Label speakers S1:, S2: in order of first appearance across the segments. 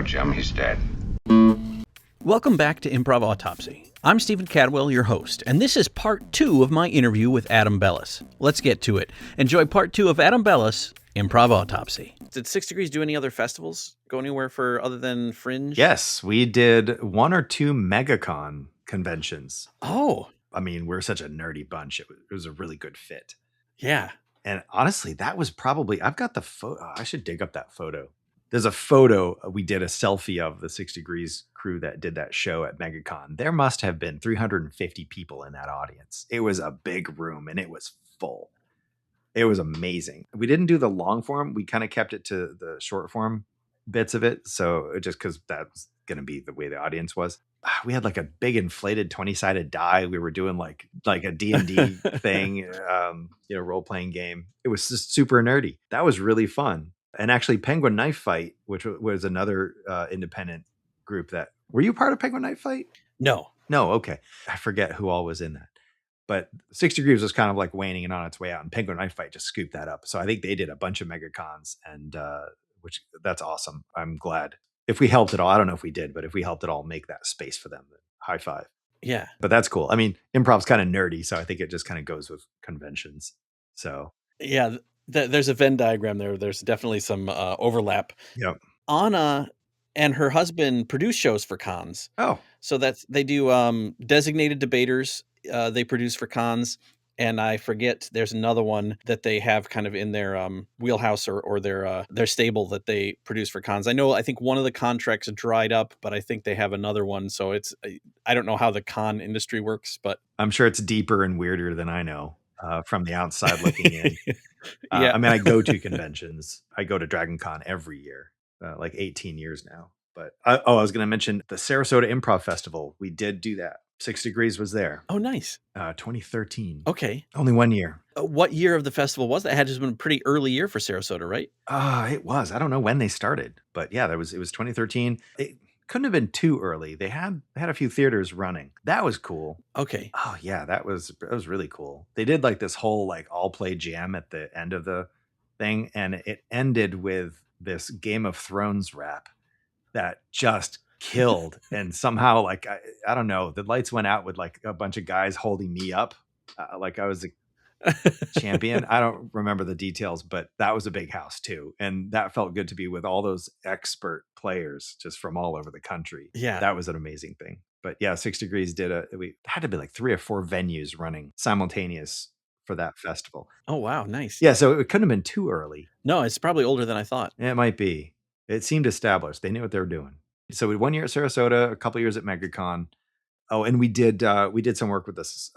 S1: Jim. He's dead.
S2: Welcome back to Improv Autopsy. I'm Stephen Cadwell, your host, and this is part 2 of my interview with Adam Bellis. Let's get to it. Enjoy part 2 of Adam Bellis, Improv Autopsy. Did 6 Degrees do any other festivals? Go anywhere for other than Fringe?
S3: Yes, we did 1 or 2 MegaCon conventions.
S2: Oh.
S3: I mean, we're such a nerdy bunch. It was a really good fit.
S2: Yeah.
S3: And honestly, that was probably, I've got the photo. I should dig up that photo. There's a photo we did a selfie of the 6 Degrees crew that did that show at MegaCon. There must have been 350 people in that audience. It was a big room and it was full. It was amazing. We didn't do the long form. We kind of kept it to the short form bits of it. So just because that's going to be the way the audience was. We had like a big inflated 20-sided die. We were doing like a D&D thing, role-playing game. It was just super nerdy. That was really fun. And actually Penguin Knife Fight, which was another independent group that, were you part of Penguin Knife Fight?
S2: No.
S3: Okay. I forget who all was in that. But 6 Degrees was kind of like waning and on its way out, and Penguin Knife Fight just scooped that up. So I think they did a bunch of MegaCons, and which that's awesome. I'm glad. If we helped at all, I don't know if we did, but if we helped at all make that space for them, high five.
S2: Yeah.
S3: But that's cool. I mean, improv's kind of nerdy, so I think it just kind of goes with conventions. So
S2: yeah, there's a Venn diagram there. There's definitely some overlap.
S3: Yep.
S2: Anna and her husband produce shows for cons.
S3: Oh.
S2: So they do designated debaters. They produce for cons. And I forget, there's another one that they have kind of in their wheelhouse or their stable that they produce for cons. I think one of the contracts dried up, but I think they have another one. So I don't know how the con industry works, but
S3: I'm sure it's deeper and weirder than I know from the outside looking in.
S2: Yeah.
S3: I mean, I go to conventions. I go to Dragon Con every year, like 18 years now. But I was going to mention the Sarasota Improv Festival. We did do that. 6 Degrees was there.
S2: Oh, nice.
S3: 2013.
S2: Okay.
S3: Only 1 year.
S2: What year of the festival was that? It had just been a pretty early year for Sarasota, right?
S3: It was. I don't know when they started, but yeah, it was 2013. It couldn't have been too early. They had a few theaters running. That was cool.
S2: Okay.
S3: Oh yeah, that was really cool. They did like this whole like all play jam at the end of the thing, and it ended with this Game of Thrones rap that just killed. And somehow, like I don't know, the lights went out with like a bunch of guys holding me up, like I was a champion. I don't remember the details, but that was a big house too, and that felt good to be with all those expert players just from all over the country.
S2: Yeah,
S3: that was an amazing thing. But yeah, 6 Degrees we had to be like 3 or 4 venues running simultaneous for that festival.
S2: Oh wow, nice.
S3: Yeah, so it couldn't have been too early.
S2: No, it's probably older than I thought.
S3: It might be. It seemed established. They knew what they were doing. So we 1 year at Sarasota, a couple years at MegaCon. Oh, and we did some work with this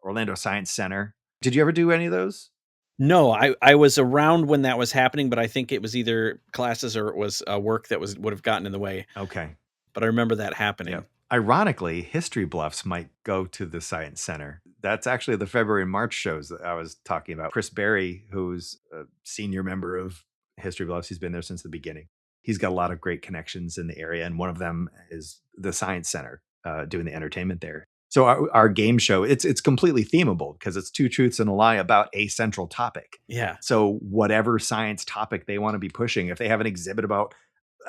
S3: Orlando Science Center. Did you ever do any of those?
S2: No, I was around when that was happening, but I think it was either classes or it was work that would have gotten in the way.
S3: Okay.
S2: But I remember that happening.
S3: Yep. Ironically, History Bluffs might go to the Science Center. That's actually the February and March shows that I was talking about. Chris Berry, who's a senior member of History Bluffs, he's been there since the beginning. He's got a lot of great connections in the area, and one of them is the Science Center, doing the entertainment there. So our game show, it's completely themable because it's 2 truths and a lie about a central topic.
S2: Yeah.
S3: So whatever science topic they want to be pushing, if they have an exhibit about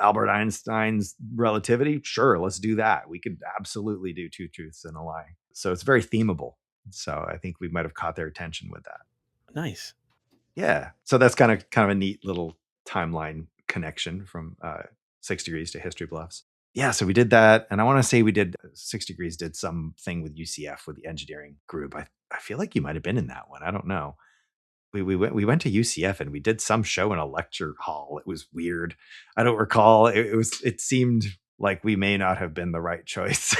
S3: Albert Einstein's relativity, sure, let's do that. We could absolutely do 2 truths and a lie. So it's very themable. So I think we might have caught their attention with that.
S2: Nice.
S3: Yeah. So that's kind of a neat little timeline connection from 6 Degrees to History Bluffs. Yeah, so we did that, and I want to say we did 6 Degrees did something with UCF with the engineering group. I feel like you might have been in that one. I don't know. We went to UCF and we did some show in a lecture hall. It was weird. I don't recall. It seemed like we may not have been the right choice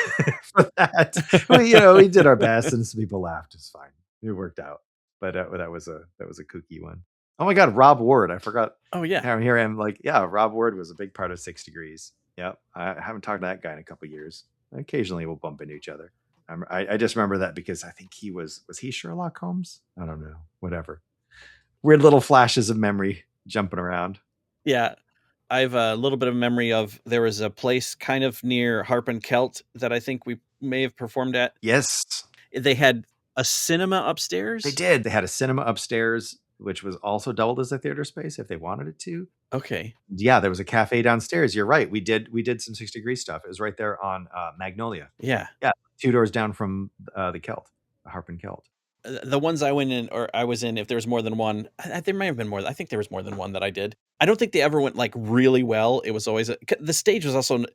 S3: for that. We did our best, and some people laughed. It's fine. It worked out. But that was a kooky one. Oh my God, Rob Ward. I forgot.
S2: Oh yeah.
S3: Here I am like, yeah, Rob Ward was a big part of 6 Degrees. Yep. I haven't talked to that guy in a couple of years. Occasionally we'll bump into each other. I just remember that because I think was he Sherlock Holmes? I don't know. Whatever. Weird little flashes of memory jumping around.
S2: Yeah. I have a little bit of memory of, there was a place kind of near Harp and Celt that I think we may have performed at.
S3: Yes.
S2: They had a cinema upstairs.
S3: They did. They had a cinema upstairs, which was also doubled as a theater space if they wanted it to.
S2: Okay.
S3: Yeah, there was a cafe downstairs. You're right. We did some 60 Degrees stuff. It was right there on Magnolia.
S2: Yeah.
S3: Yeah, 2 doors down from the Celt, the Harp and Celt.
S2: The ones I went in or I was in, if there was more than one, there may have been more. I think there was more than one that I did. I don't think they ever went like really well. It was always the stage was also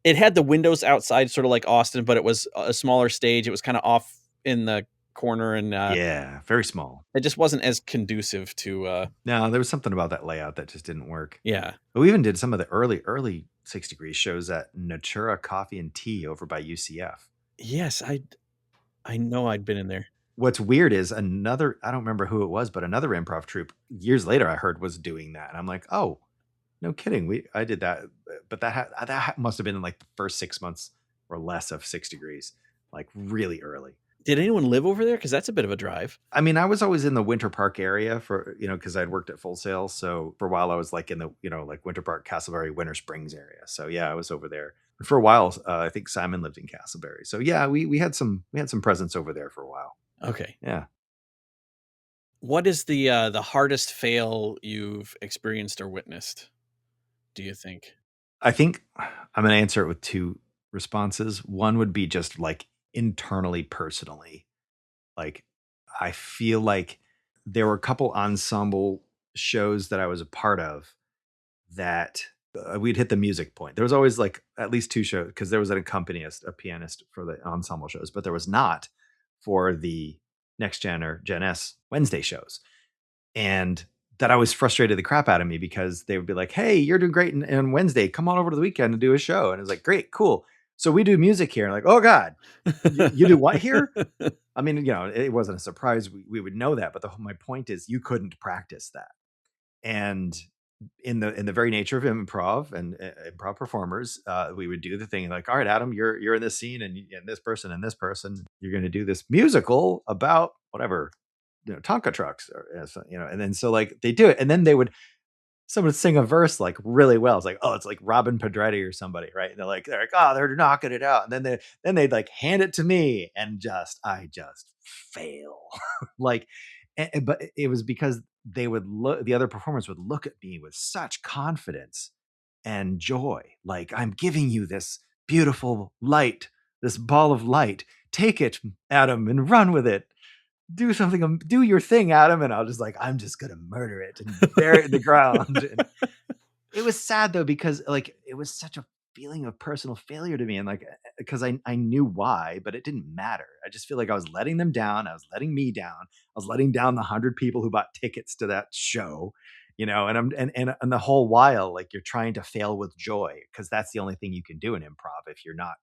S2: it had the windows outside, sort of like Austin, but it was a smaller stage. It was kind of off in the corner, and
S3: Yeah, very small.
S2: it just wasn't as conducive to.
S3: No, there was something about that layout that just didn't work.
S2: Yeah.
S3: But we even did some of the early 6 Degrees shows at Natura Coffee and Tea over by UCF.
S2: Yes, I know I'd been in there.
S3: What's weird is another, I don't remember who it was, but another improv troupe years later I heard was doing that. And I'm like, oh, no kidding. I did that. But that must have been in like the first 6 months or less of 6 Degrees, like really early.
S2: Did anyone live over there? Because that's a bit of a drive.
S3: I mean, I was always in the Winter Park area for, because I'd worked at Full Sail. So for a while I was like in the, like Winter Park, Castleberry, Winter Springs area. So yeah, I was over there. For a while, I think Simon lived in Castleberry. So yeah, we had some presence over there for a while.
S2: Okay.
S3: Yeah.
S2: What is the hardest fail you've experienced or witnessed, do you think?
S3: I think I'm going to answer it with two responses. One would be just like internally, personally. Like, I feel like there were a couple ensemble shows that I was a part of that we'd hit the music point. There was always like at least two shows because there was an accompanist, a pianist for the ensemble shows, but there was not for the Next Gen or Gen S Wednesday shows. And that always frustrated the crap out of me because they would be like, "Hey, you're doing great on Wednesday. Come on over to the weekend and do a show." And it was like, "Great, cool." So we do music here. And like, "Oh God, you do what here?" I mean, it wasn't a surprise. We would know that, but my point is, you couldn't practice that. And in the very nature of improv and improv performers, we would do the thing like, "All right, Adam, you're in this scene, and this person and this person, you're going to do this musical about whatever, Tonka trucks, or and then so like they do it, and then someone would sing a verse like really well. It's like, oh, it's like Robin Pedretti or somebody, right? And they're like, oh, they're knocking it out, and then they'd like hand it to me, and I just fail, like, but it was because the other performers would look at me with such confidence and joy, like, I'm giving you this beautiful light, this ball of light. Take it, Adam, and run with it. Do something, do your thing, Adam. And I was just like, I'm just gonna murder it and bury it in the ground. And it was sad though, because like it was such a feeling of personal failure to me, and like, because I knew why, but it didn't matter. I just feel like I was letting them down. I was letting me down. I was letting down the 100 people who bought tickets to that show, and and the whole while, like, you're trying to fail with joy, because that's the only thing you can do in improv if you're not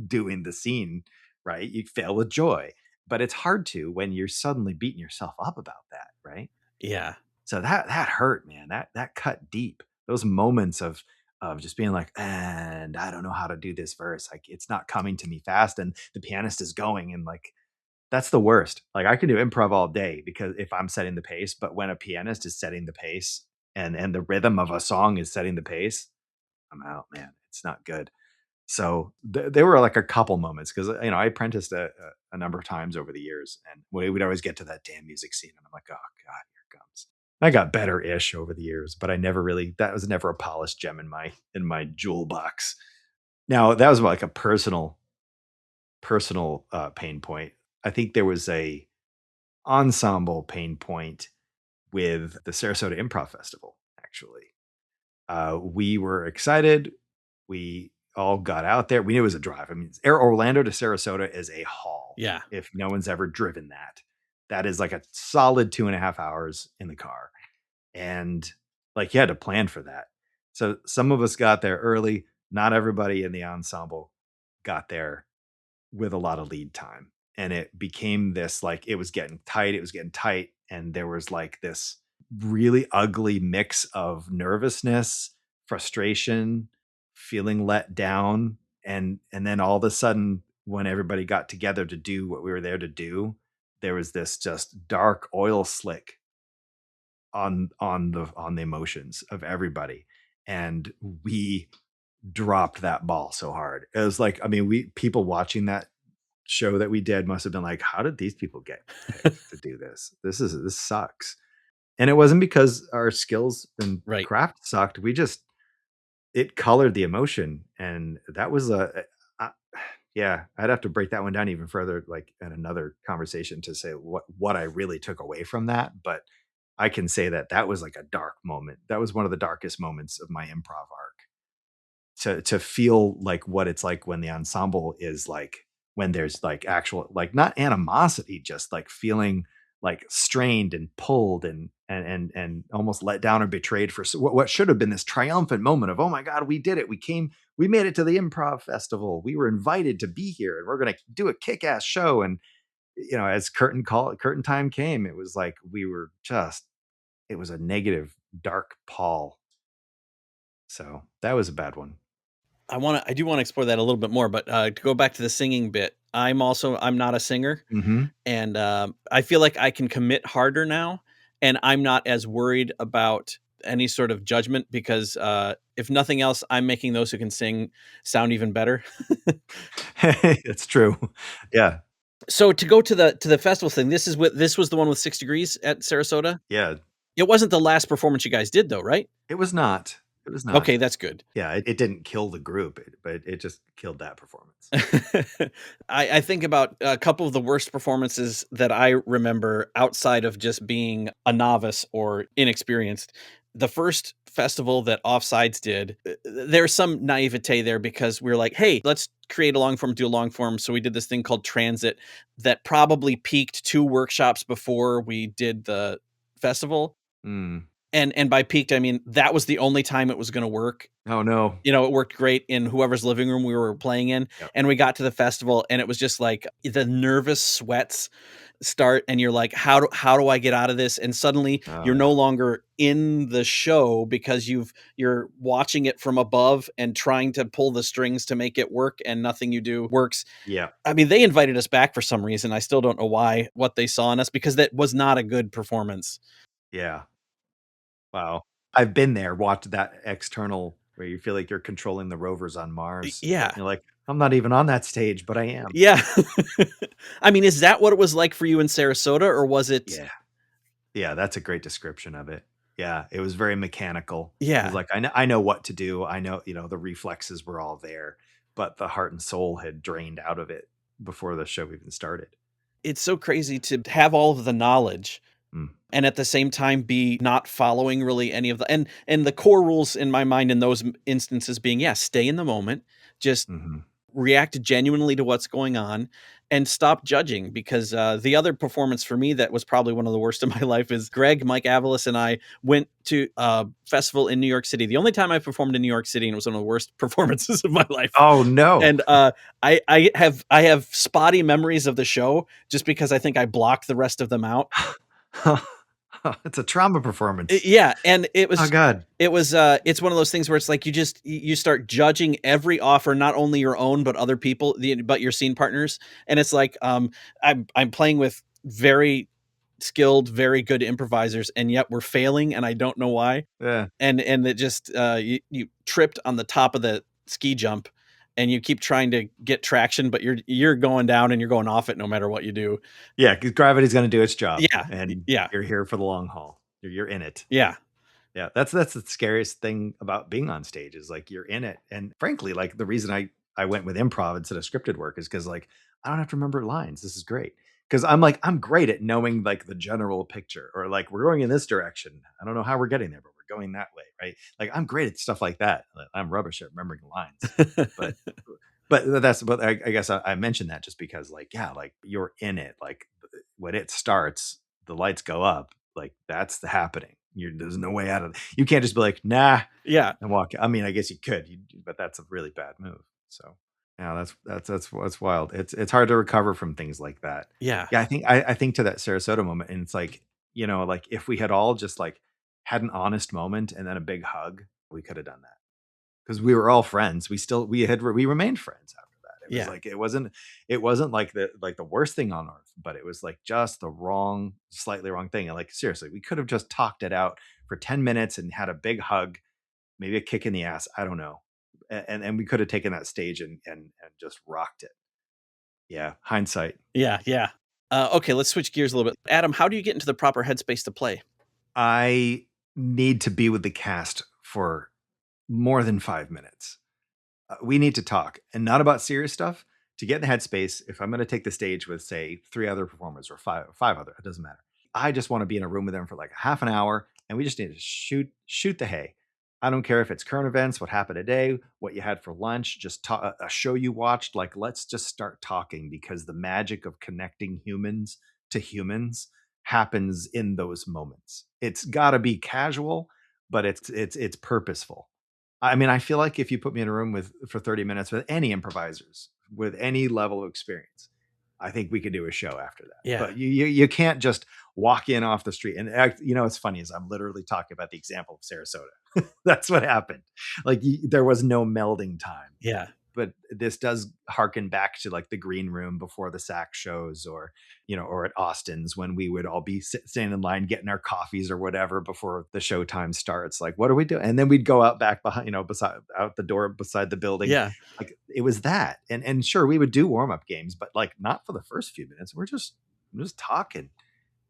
S3: doing the scene right. You fail with joy, but it's hard to when you're suddenly beating yourself up about that, right?
S2: Yeah.
S3: So that hurt, man. That cut deep. Those moments of just being like, and I don't know how to do this verse. Like, it's not coming to me fast, and the pianist is going, and like, that's the worst. Like, I can do improv all day because if I'm setting the pace, but when a pianist is setting the pace and the rhythm of a song is setting the pace, I'm out, man. It's not good. So there were like a couple moments because I apprenticed a number of times over the years, and we would always get to that damn music scene, and I'm like, oh God, here it comes. I got better ish over the years, but I never really, that was never a polished gem in my jewel box. Now that was like a personal pain point. I think there was a ensemble pain point with the Sarasota Improv Festival. Actually, we were excited. We all got out there. We knew it was a drive. I mean, Air Orlando to Sarasota is a haul.
S2: Yeah.
S3: If no one's ever driven that is like a solid 2.5 hours in the car. And like, you had to plan for that. So some of us got there early. Not everybody in the ensemble got there with a lot of lead time. And it became this, like, it was getting tight. It was getting tight. And there was like this really ugly mix of nervousness, frustration, feeling let down. And then all of a sudden, when everybody got together to do what we were there to do, there was this just dark oil slick on the emotions of everybody. And we dropped that ball so hard. It was like, I mean, people watching that show that we did must have been like, how did these people get picked to do this? This sucks. And it wasn't because our skills and
S2: Right.
S3: craft sucked. We just it colored the emotion, and that was uh, yeah, I'd have to break that one down even further, like in another conversation to say what I really took away from that. But I can say that that was like a dark moment. That was one of the darkest moments of my improv arc. To feel like what it's like when the ensemble is like when there's like actual like not animosity, just like feeling like strained and pulled and almost let down or betrayed for what should have been this triumphant moment of, oh my god, we did it, we made it to the improv festival, we were invited to be here, and we're going to do a kick-ass show. And as curtain time came, it was like we were just it was a negative dark pall. So that was a bad one.
S2: I do wanna explore that a little bit more, but, to go back to the singing bit, I'm not a singer,
S3: Hmm.
S2: and, I feel like I can commit harder now, and I'm not as worried about any sort of judgment because, if nothing else, I'm making those who can sing sound even better.
S3: It's true. Yeah.
S2: So to go to the festival thing, this was the one with 6 Degrees at Sarasota?
S3: Yeah.
S2: It wasn't the last performance you guys did though, right?
S3: It was not. It was not.
S2: Okay, that's good.
S3: Yeah, it didn't kill the group, but it just killed that performance.
S2: I think about a couple of the worst performances that I remember outside of just being a novice or inexperienced. The first festival that Offsides did, there's some naivete there because we're like, hey, let's create a long form, do a long form. So we did this thing called Transit that probably peaked 2 workshops before we did the festival.
S3: Mm.
S2: And by peaked, I mean that was the only time it was going to work.
S3: Oh, no.
S2: It worked great in whoever's living room we were playing in,
S3: Yep.
S2: and we got to the festival, and it was just, like, the nervous sweats start, and you're like, "How do I get out of this?" And suddenly,
S3: Oh,
S2: you're no
S3: no.
S2: longer in the show because you're watching it from above and trying to pull the strings to make it work, and nothing you do works.
S3: Yeah.
S2: I mean, they invited us back for some reason, I still don't know why, what they saw in us, because that was not a good performance.
S3: Yeah. Wow. I've been there, watched that external where you feel like you're controlling the rovers on Mars, but
S2: Yeah.
S3: you're like, "I'm not even on that stage, but I am."
S2: Yeah. I mean, is that what it was like for you in Sarasota, or was it?
S3: Yeah. Yeah, that's a great description of it. Yeah, it was very mechanical. It was
S2: Yeah,
S3: like, I know what to do. I know, the reflexes were all there, but the heart and soul had drained out of it before the show even started.
S2: it's so crazy to have all of the knowledge
S3: Mm.
S2: and at the same time be not following really any of the and the core rules in my mind in those instances being, yeah, stay in the moment, just
S3: Mhm.
S2: react genuinely to what's going on and stop judging because the other performance for me that was probably one of the worst of my life is Mike Avalos and I went to a festival in New York City. The only time I performed in New York City and it was one of the worst performances of my life.
S3: Oh, no.
S2: And I have spotty memories of the show just because I think I blocked the rest of them out.
S3: It's a trauma performance.
S2: Yeah, and
S3: Oh, god.
S2: it's one of those things where it's like you start judging every offer, not only your own, but other people, but your scene partners, and it's like, I'm playing with very skilled, very good improvisers, and yet we're failing, and I don't know why,
S3: Yeah.
S2: and it just, you tripped on the top of the ski jump, and you keep trying to get traction, but you're going down and you're going off it no matter what you do.
S3: Yeah, 'cause gravity's gonna do its job,
S2: Yeah,
S3: and
S2: yeah,
S3: you're here for the long haul. You're in it.
S2: yeah,
S3: Yeah, that's the scariest thing about being on stage is, like, you're in it, and frankly, like, the reason I went with improv instead of scripted work is because like, I don't have to remember lines, this is great. Because 'Cause I'm like, I'm great at knowing, like, the general picture or, like, we're going in this direction. I don't know how we're getting there, but we're going that way, right? Like, I'm great at stuff like that. I'm rubbish at remembering lines. But I guess I mentioned that just because, like, yeah, like, you're in it, like, when it starts, the lights go up, like, that's the happening. There's no way out of it. You can't just be like, "Nah,"
S2: yeah,
S3: and walk. I mean, I guess you could, but that's a really bad move. So, yeah, that's wild. It's hard to recover from things like that.
S2: yeah.
S3: Yeah, I think to that Sarasota moment, and it's like, like if we had all just like had an honest moment and then a big hug, we could have done that because we were all friends. We remained friends after that. It was
S2: Yeah.
S3: like it wasn't like the worst thing on earth, but it was like just the wrong, slightly wrong thing. And like seriously, we could have just talked it out for 10 minutes and had a big hug, maybe a kick in the ass. I don't know, and we could have taken that stage and just rocked it. Yeah, hindsight.
S2: Yeah, yeah. Okay, let's switch gears a little bit. Adam, how do you get into the proper headspace to play?
S3: I need to be with the cast for more than 5 minutes. We need to talk, and not about serious stuff. To get in the headspace, if I'm going to take the stage with, say, three other performers or five other, it doesn't matter. I just want to be in a room with them for like half an hour, and we just need to shoot the hay. I don't care if it's current events, what happened today, what you had for lunch, just a show you watched. Like, let's just start talking, because the magic of connecting humans to humans happens in those moments. It's got to be casual, but it's purposeful. I mean, I feel like if you put me in a room with for 30 minutes with any improvisers with any level of experience, I think we could do a show after that.
S2: Yeah.
S3: But you can't just walk in off the street. And it's funny is I'm literally talking about the example of Sarasota. That's what happened. Like there was no melding time.
S2: Yeah.
S3: But this does harken back to like the green room before the SAC shows, or or at Austin's when we would all be standing in line getting our coffees or whatever before the showtime starts. Like, what do we do? And then we'd go out back behind, beside out the door beside the building.
S2: Yeah.
S3: Like it was that. And sure, we would do warm-up games, but like not for the first few minutes. We're just talking.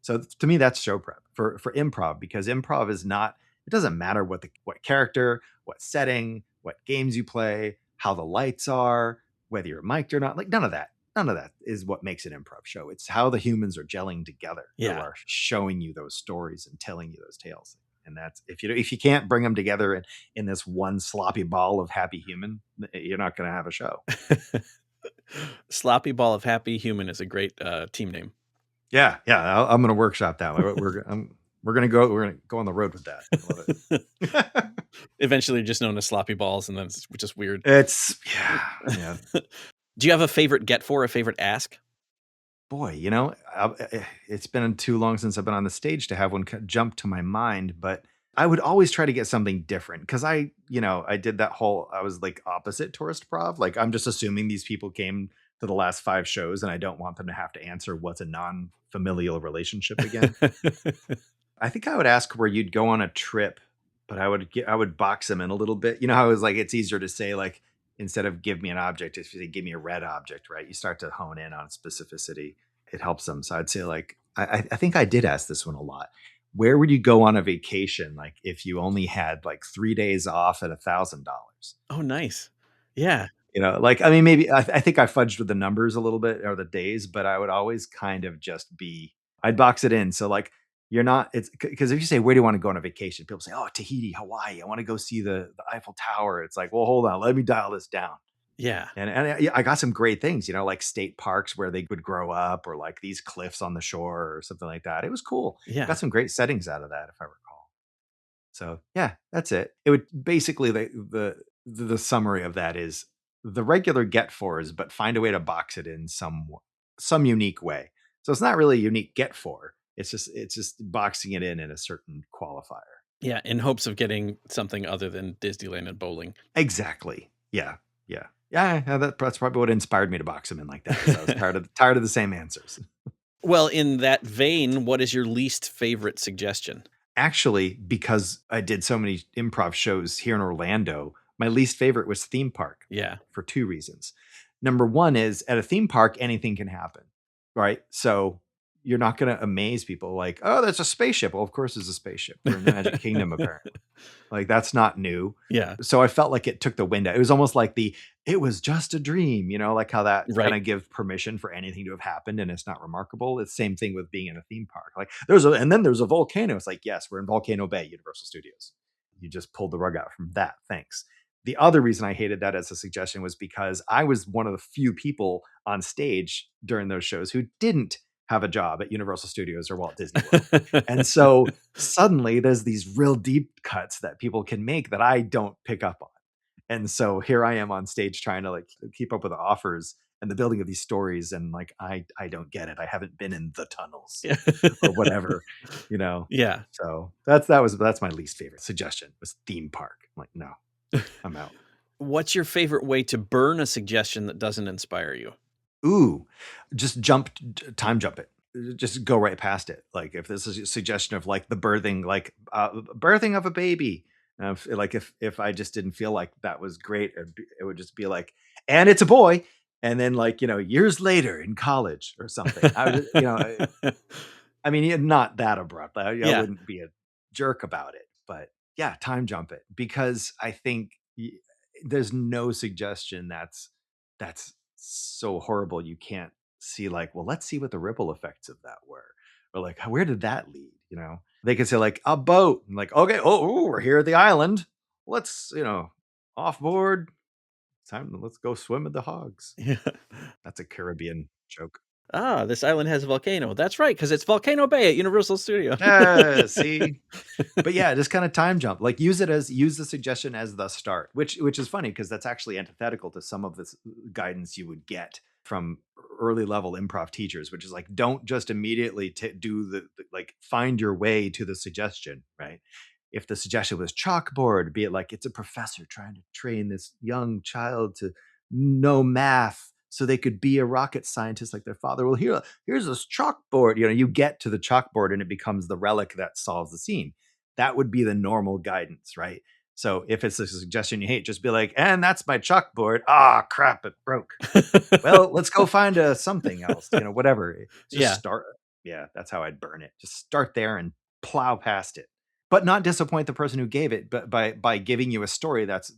S3: So to me, that's show prep for improv, because improv is not, it doesn't matter what character, what setting, what games you play, how the lights are, whether you're mic'd or not. Like none of that is what makes an improv show. It's how the humans are gelling together, who
S2: Yeah.
S3: are showing you those stories and telling you those tales. And that's, if you can't bring them together in this one sloppy ball of happy human, you're not going to have a show.
S2: Sloppy Ball of Happy Human is a great team name.
S3: Yeah, I'm going to workshop that. We're going to go on the road with that. I love it.
S2: Eventually just known as Sloppy Balls, and then it's just weird.
S3: It's yeah.
S2: Do you have a favorite a favorite ask?
S3: Boy, it's been too long since I've been on the stage to have one jump to my mind, but I would always try to get something different, because I did that whole, I was like opposite tourist prov. Like I'm just assuming these people came to the last 5 shows and I don't want them to have to answer what's a non-familial relationship again. I think I would ask where you'd go on a trip, but I would box them in a little bit. You know how it was like, it's easier to say, like, instead of give me an object, if you say give me a red object, right? You start to hone in on specificity. It helps them. So I'd say, like, I think I did ask this one a lot. Where would you go on a vacation, like if you only had like 3 days off at $1,000?
S2: Oh, nice. Yeah.
S3: Like, I mean, maybe I think I fudged with the numbers a little bit, or the days, but I would always kind of just I'd box it in. So like, you're not, it's because if you say, where do you want to go on a vacation? People say, oh, Tahiti, Hawaii. I want to go see the Eiffel Tower. It's like, well, hold on, let me dial this down.
S2: Yeah.
S3: And I got some great things, like state parks where they would grow up, or like these cliffs on the shore or something like that. It was cool.
S2: Yeah.
S3: Got some great settings out of that, if I recall. So yeah, that's it. It would basically, the summary of that is the regular get fours, but find a way to box it in some unique way. So it's not really a unique get for. It's just boxing it in a certain qualifier.
S2: Yeah, in hopes of getting something other than Disneyland and bowling.
S3: Exactly. Yeah. That's probably what inspired me to box them in like that. I was tired of the same answers.
S2: Well, in that vein, what is your least favorite suggestion?
S3: Actually, because I did so many improv shows here in Orlando, my least favorite was theme park.
S2: Yeah.
S3: For 2 reasons. Number one is, at a theme park, anything can happen, right? So you're not going to amaze people like, oh, that's a spaceship. Well, of course there's a spaceship. We're in the Magic Kingdom, apparently. Like, that's not new.
S2: Yeah.
S3: So I felt like it took the wind out. It was almost like it was just a dream, like how that
S2: Right.
S3: kind of give permission for anything to have happened and it's not remarkable. It's the same thing with being in a theme park. Like and then there's a volcano. It's like, yes, we're in Volcano Bay, Universal Studios. You just pulled the rug out from that. Thanks. The other reason I hated that as a suggestion was because I was one of the few people on stage during those shows who didn't have a job at Universal Studios or Walt Disney World. And so suddenly there's these real deep cuts that people can make that I don't pick up on. And so here I am on stage trying to like keep up with the offers and the building of these stories. And like, I don't get it. I haven't been in the tunnels or whatever,
S2: Yeah.
S3: So that's my least favorite suggestion, was theme park. I'm like, no, I'm out.
S2: What's your favorite way to burn a suggestion that doesn't inspire you?
S3: Ooh, just time jump it. Just go right past it. Like if this is a suggestion of like the birthing, like birthing of a baby. If I just didn't feel like that was great, it would just be like, and it's a boy. And then like, years later in college or something. I mean, not that abrupt. I wouldn't be jerk about it. But yeah, time jump it, because I think there's no suggestion that's so horrible you can't see, like, well, let's see what the ripple effects of that were, or like, where did that lead? They could say like a boat, and like, okay, oh, we're here at the island. Let's, off board. Let's go swim with the hogs.
S2: Yeah.
S3: That's a Caribbean joke.
S2: Ah, this island has a volcano. That's right, because it's Volcano Bay at Universal Studio.
S3: See, but yeah, just kind of time jump. Like use the suggestion as the start, which is funny because that's actually antithetical to some of this guidance you would get from early level improv teachers, which is like, don't just immediately do like find your way to the suggestion, right? If the suggestion was chalkboard, be it like it's a professor trying to train this young child to know math so they could be a rocket scientist like their father. Well, here's this chalkboard. You get to the chalkboard and it becomes the relic that solves the scene. That would be the normal guidance, right? So if it's a suggestion you hate, just be like, and that's my chalkboard. Ah, crap, it broke. Well, let's go find something else, whatever. Just
S2: Yeah.
S3: start. Yeah, that's how I'd burn it. Just start there and plow past it, but not disappoint the person who gave it, but by giving you a story that's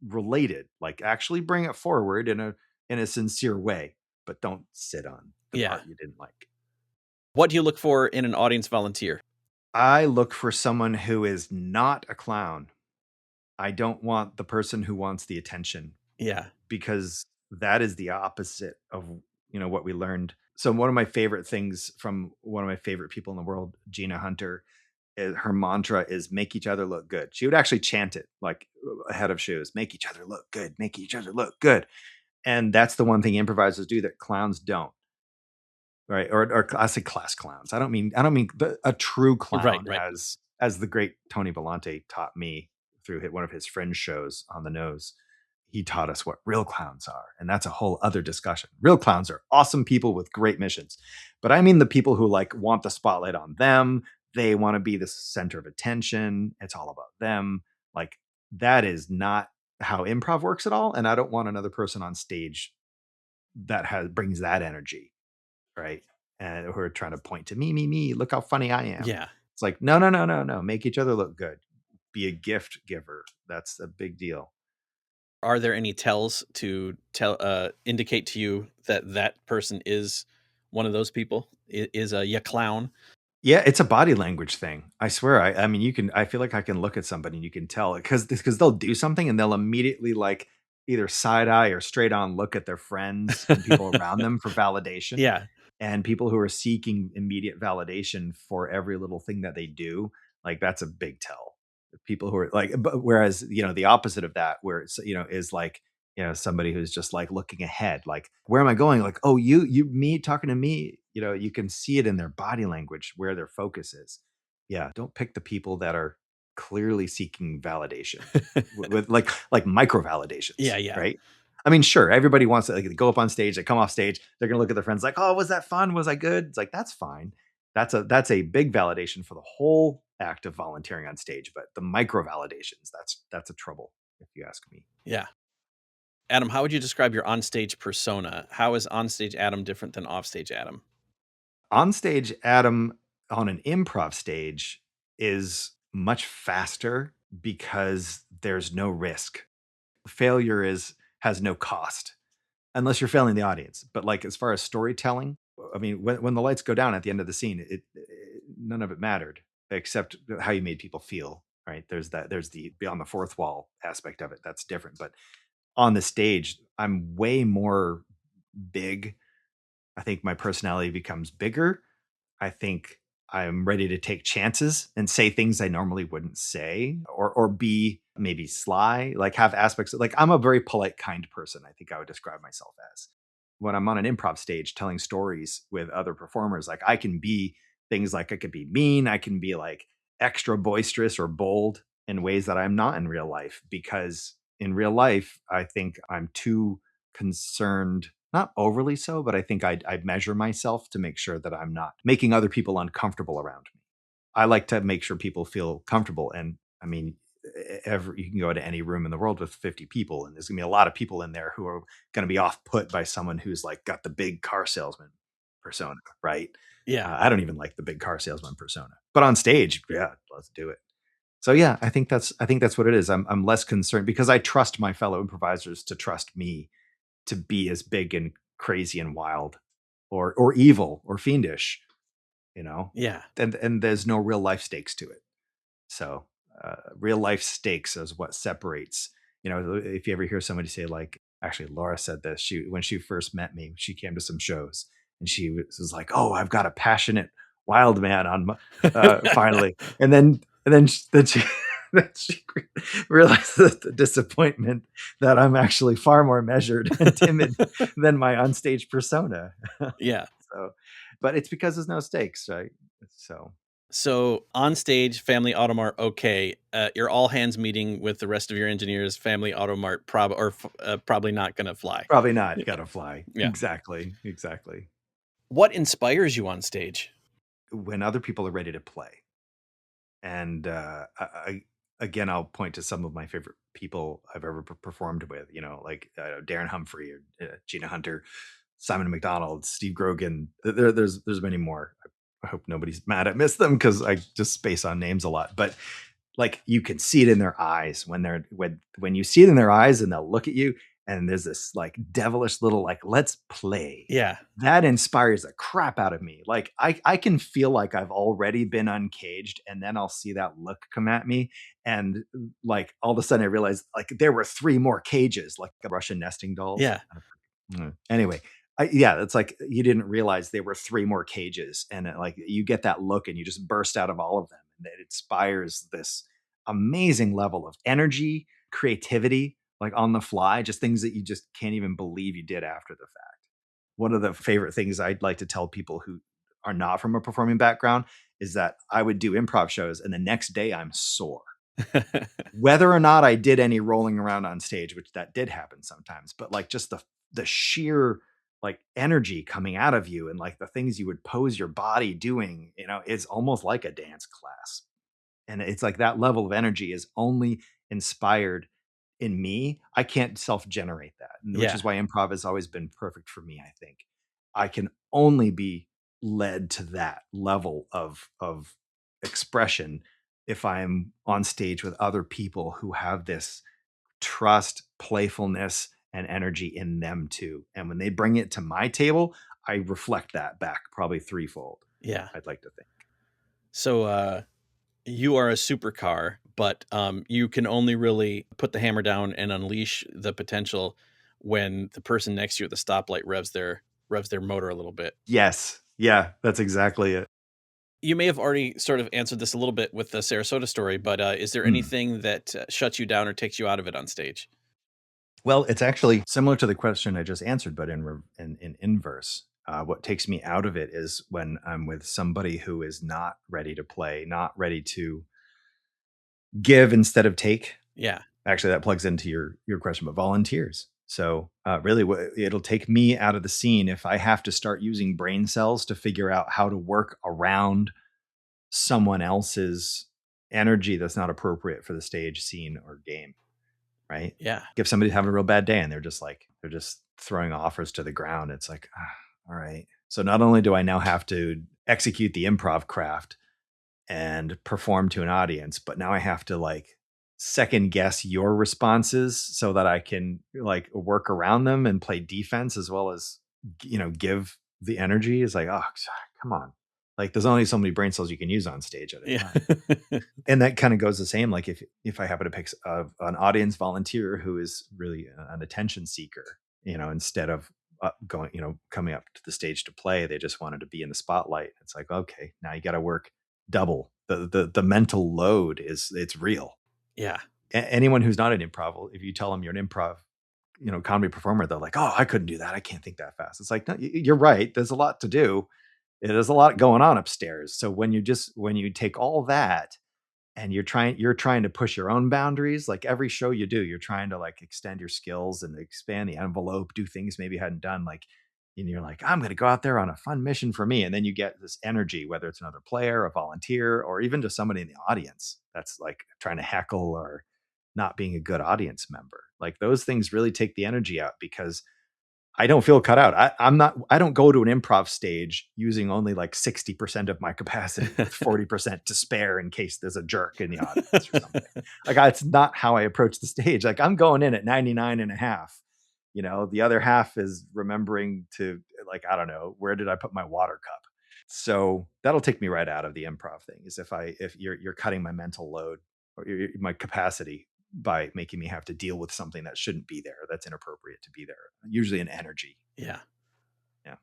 S3: related. Like, actually bring it forward in a sincere way, but don't sit on the
S2: Yeah.
S3: part you didn't like.
S2: What do you look for in an audience volunteer?
S3: I look for someone who is not a clown. I don't want the person who wants the attention,
S2: Yeah.
S3: because that is the opposite of what we learned. So one of my favorite things from one of my favorite people in the world, Gina Hunter, her mantra is make each other look good. She would actually chant it like ahead of shows, make each other look good, make each other look good. And that's the one thing improvisers do that clowns don't. Right. Or I say class clowns. I don't mean a true
S2: Right,
S3: clown,
S2: right.
S3: as the great Tony Vellante taught me through one of his Fringe shows on the nose. He taught us what real clowns are. And that's a whole other discussion. Real clowns are awesome people with great missions. But I mean the people who like want the spotlight on them. They want to be the center of attention. It's all about them. Like, that is not how improv works at all. And I don't want another person on stage that brings that energy, right? And who are trying to point to me, look how funny I am.
S2: Yeah.
S3: It's like, no, no, no, no, no. Make each other look good. Be a gift giver. That's a big deal.
S2: Are there any tells to indicate to you that that person is one of those people? Is a ya clown?
S3: Yeah, it's a body language thing. I swear. I mean, I feel like I can look at somebody and you can tell, because they'll do something and they'll immediately like either side eye or straight on look at their friends and people around them for validation.
S2: Yeah.
S3: And people who are seeking immediate validation for every little thing that they do, like, that's a big tell. People who are like, but whereas, the opposite of that, where it's, is like, somebody who's just like looking ahead, like, where am I going? Like, oh, me talking to me, you can see it in their body language where their focus is. Yeah. Don't pick the people that are clearly seeking validation with like micro validations,
S2: Yeah, yeah.
S3: right? I mean, sure, everybody wants to, like, they go up on stage, they come off stage, they're gonna look at their friends like, "Oh, was that fun? Was I good?" It's like, that's fine. That's a big validation for the whole act of volunteering on stage, but the micro validations, that's a trouble, if you ask me.
S2: Yeah. Adam, how would you describe your onstage persona? How is onstage Adam different than offstage Adam?
S3: On stage, Adam on an improv stage is much faster because there's no risk. Failure has no cost unless you're failing the audience. But like, as far as storytelling, I mean, when the lights go down at the end of the scene, none of it mattered except how you made people feel. Right? There's the beyond the fourth wall aspect of it. That's different. But on the stage, I'm way more big. I think my personality becomes bigger. I think I'm ready to take chances and say things I normally wouldn't say, or be maybe sly, like have aspects of, like, I'm a very polite, kind person. I think I would describe myself as. When I'm on an improv stage telling stories with other performers, like, I can be things like, I could be mean, I can be like extra boisterous or bold in ways that I'm not in real life, because in real life, I think I'm too concerned, not overly so, but I think I'd measure myself to make sure that I'm not making other people uncomfortable around me. I like to make sure people feel comfortable. And I mean, you can go to any room in the world with 50 people, and there's gonna be a lot of people in there who are going to be off put by someone who's like got the big car salesman. persona, right?
S2: Yeah.
S3: I don't even like the big car salesman persona, but on stage, yeah, let's do it. So yeah, I think that's what it is. I'm less concerned because I trust my fellow improvisers to trust me to be as big and crazy and wild or evil or fiendish, you know.
S2: Yeah.
S3: And there's no real life stakes to it. So real life stakes is what separates. You know, if you ever hear somebody say like, actually, Laura said this. She when she first met me, she came to some shows and she was like, "Oh, I've got a passionate wild man on my, finally," then she. Then she realized the disappointment that I'm actually far more measured and timid than my onstage persona.
S2: Yeah.
S3: So, but it's because there's no stakes, right? So,
S2: So on stage, Family Automart, okay. Your all hands meeting with the rest of your engineers, Family Automart, probably not going to fly.
S3: probably not gonna fly.
S2: Yeah.
S3: Exactly, exactly.
S2: What inspires you on stage?
S3: When other people are ready to play, and again, I'll point to some of my favorite people I've ever performed with. You know, like Darren Humphrey, or Gina Hunter, Simon McDonald, Steve Grogan. There's many more. I hope nobody's mad I missed them because I just space on names a lot. But like you can see it in their eyes when you see it in their eyes and they'll look at you and there's this like devilish little like let's play
S2: Yeah.
S3: that inspires the crap out of me. Like I can feel like I've already been uncaged and then I'll see that look come at me and like all of a sudden I realize like there were three more cages like Russian nesting dolls.
S2: Yeah.
S3: Anyway, yeah, it's like you didn't realize there were three more cages and like you get that look and you just burst out of all of them and it inspires this amazing level of energy, creativity, like on the fly, just things that you just can't even believe you did after the fact. One of the favorite things I'd like to tell people who are not from a performing background is that I would do improv shows and the next day I'm sore. Whether or not I did any rolling around on stage, which that did happen sometimes, but like just the sheer like energy coming out of you and like the things you would pose your body doing, you know, is almost like a dance class. And it's like that level of energy is only inspired in me. I can't self-generate that, which
S2: Yeah.
S3: is why improv has always been perfect for me, I think. I can only be led to that level of expression if I'm on stage with other people who have this trust, playfulness, and energy in them too. And when they bring it to my table, I reflect that back probably threefold,
S2: Yeah.
S3: I'd like to think.
S2: So you are a supercar, but you can only really put the hammer down and unleash the potential when the person next to you at the stoplight revs their motor a little bit.
S3: Yes. Yeah, that's exactly it.
S2: You may have already sort of answered this a little bit with the Sarasota story, but is there
S3: Hmm.
S2: anything that shuts you down or takes you out of it on stage?
S3: Well, it's actually similar to the question I just answered, but in inverse. What takes me out of it is when I'm with somebody who is not ready to play, not ready to give instead of take.
S2: Yeah.
S3: Actually, that plugs into your question about volunteers. So, really, it'll take me out of the scene if I have to start using brain cells to figure out how to work around someone else's energy that's not appropriate for the stage, scene, or game. Right?
S2: Yeah.
S3: If somebody's having a real bad day and they're just throwing offers to the ground, it's like, all right. So not only do I now have to execute the improv craft and perform to an audience, but now I have to like second guess your responses so that I can like work around them and play defense as well as give the energy. Is like, oh, come on. Like there's only so many brain cells you can use on stage at a
S2: Yeah.
S3: time. And that kind of goes the same. Like if I happen to pick an audience volunteer who is really an attention seeker, instead of going, coming up to the stage to play, they just wanted to be in the spotlight. It's like, okay, now you got to work double. The mental load it's real.
S2: Yeah.
S3: Anyone who's not an improv, if you tell them you're an improv, comedy performer, they're like, oh, I couldn't do that. I can't think that fast. It's like, no, you're right. There's a lot to do. There's a lot going on upstairs. So when you take all that and you're trying to push your own boundaries, like every show you do, you're trying to like extend your skills and expand the envelope, do things maybe you hadn't done, like, and you're like, I'm going to go out there on a fun mission for me. And then you get this energy, whether it's another player, a volunteer, or even just somebody in the audience that's like trying to heckle or not being a good audience member. Like those things really take the energy out because I don't feel cut out. I'm not. I don't go to an improv stage using only like 60% of my capacity with 40% to spare in case there's a jerk in the audience or something. Like it's not how I approach the stage. Like I'm going in at 99 and a half. The other half is remembering to, like, I don't know, where did I put my water cup? So that'll take me right out of the improv thing. Is if you're cutting my mental load or my capacity by making me have to deal with something that shouldn't be there, that's inappropriate to be there. Usually an energy.
S2: Yeah.
S3: Yeah.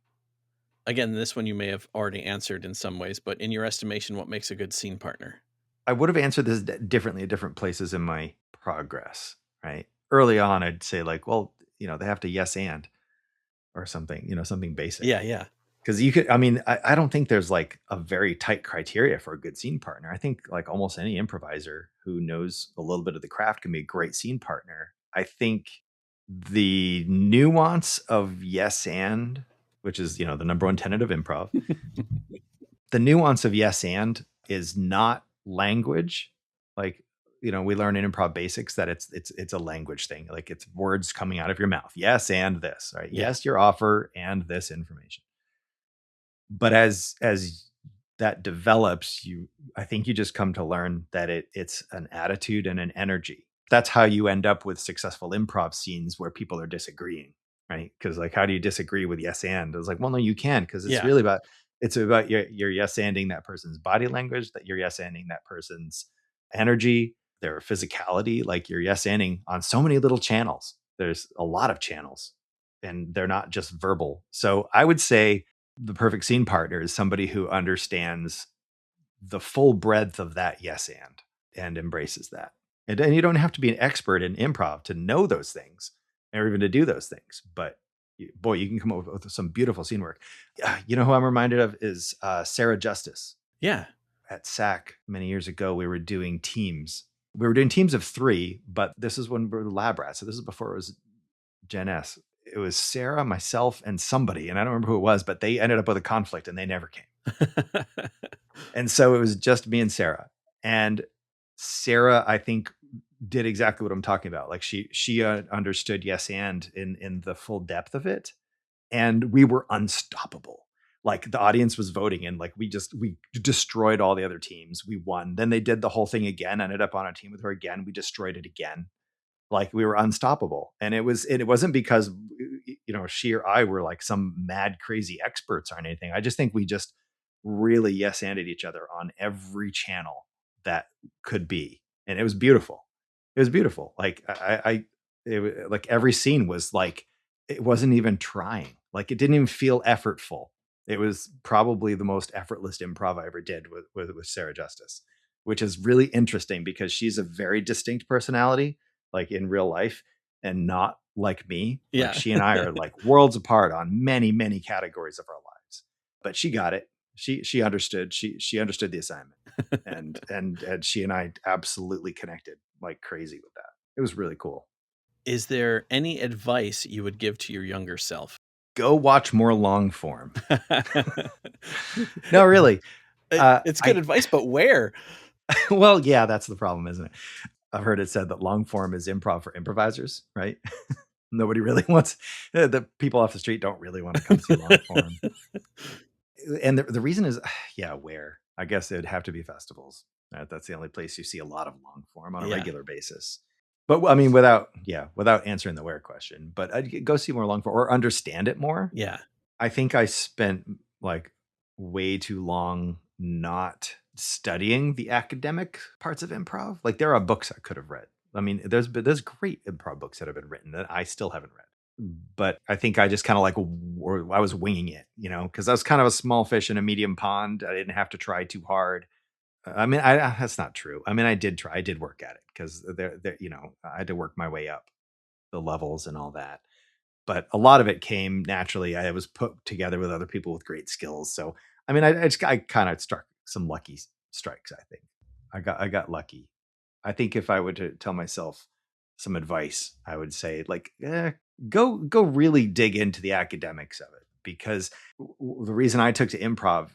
S2: Again, this one you may have already answered in some ways, but in your estimation, what makes a good scene partner?
S3: I would have answered this differently at different places in my progress, right? Early on, I'd say like, well, they have to yes and or something, something basic.
S2: Yeah, yeah.
S3: Because I don't think there's like a very tight criteria for a good scene partner. I think like almost any improviser who knows a little bit of the craft can be a great scene partner. I think the nuance of yes and, which is, the number one tenet of improv, the nuance of yes and is not language. Like, we learn in improv basics that it's a language thing. Like it's words coming out of your mouth. Yes, and this, right?
S2: Yeah.
S3: Yes, your offer and this information. But as that develops, I think you just come to learn that it's an attitude and an energy. That's how you end up with successful improv scenes where people are disagreeing, right? Because like, how do you disagree with yes and? I was like, well, no, you can, because it's really about your yes anding that person's body language, that you're yes anding that person's energy, their physicality. Like you're yes anding on so many little channels. There's a lot of channels, and they're not just verbal. So I would say the perfect scene partner is somebody who understands the full breadth of that yes and embraces that. And you don't have to be an expert in improv to know those things or even to do those things. But boy, you can come up with some beautiful scene work. You know who I'm reminded of is Sarah Justice.
S2: Yeah.
S3: At SAC many years ago, we were doing teams. We were doing teams of 3, but this is when we were Lab Rats. So this is before it was Gen S. It was Sarah, myself, and somebody, and I don't remember who it was, but they ended up with a conflict and they never came. And so it was just me and Sarah. And Sarah, I think, did exactly what I'm talking about. Like she understood yes and in the full depth of it, and we were unstoppable. Like the audience was voting, and like we destroyed all the other teams. We won. Then they did the whole thing again. Ended up on a team with her again. We destroyed it again. Like we were unstoppable. And it wasn't because she or I were like some mad crazy experts on anything. I just think we just really yes anded each other on every channel that could be, and it was beautiful. It was beautiful. Like like every scene was like, it wasn't even trying. Like it didn't even feel effortful. It was probably the most effortless improv I ever did with Sarah Justice, which is really interesting because she's a very distinct personality, like in real life, and not like me.
S2: Yeah.
S3: Like she and I are like worlds apart on many, many categories of our lives. But she got it. She understood. She understood the assignment. and she and I absolutely connected like crazy with that. It was really cool.
S2: Is there any advice you would give to your younger self?
S3: Go watch more long form. No, really.
S2: It's good advice, but where?
S3: Well, yeah, that's the problem, isn't it? I've heard it said that long form is improv for improvisers, right? Nobody really wants, the people off the street don't really want to come see long form. And the reason is, yeah, where? I guess it'd have to be festivals. That's the only place you see a lot of long form on a regular basis. But I mean, without answering the where question, but I'd go see more long form or understand it more.
S2: Yeah.
S3: I think I spent like way too long not studying the academic parts of improv. Like there are books I could have read. I mean, there's great improv books that have been written that I still haven't read. But I think I just kind of like, I was winging it, because I was kind of a small fish in a medium pond. I didn't have to try too hard. I mean, that's not true. I mean, I did try. I did work at it because I had to work my way up the levels and all that. But a lot of it came naturally. I was put together with other people with great skills. So, I mean, I kind of struck some lucky strikes. I think I got lucky. I think if I were to tell myself some advice, I would say like, go really dig into the academics of it, because the reason I took to improv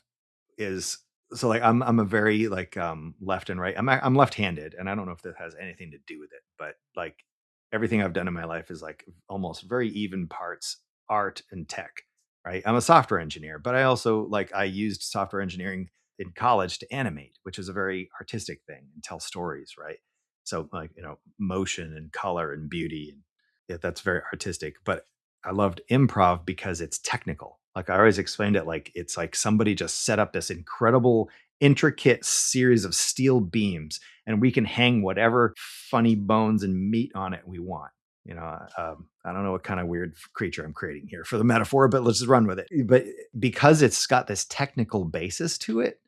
S3: is so like I'm a very like left and right. I'm left-handed, and I don't know if that has anything to do with it, but like everything I've done in my life is like almost very even parts art and tech, right? I'm a software engineer, but I also like I used software engineering in college to animate, which is a very artistic thing and tell stories, right? So like, motion and color and beauty and yeah, that's very artistic. But I loved improv because it's technical. Like I always explained it like it's like somebody just set up this incredible intricate series of steel beams and we can hang whatever funny bones and meat on it we want. I don't know what kind of weird creature I'm creating here for the metaphor, but let's just run with it. But because it's got this technical basis to it,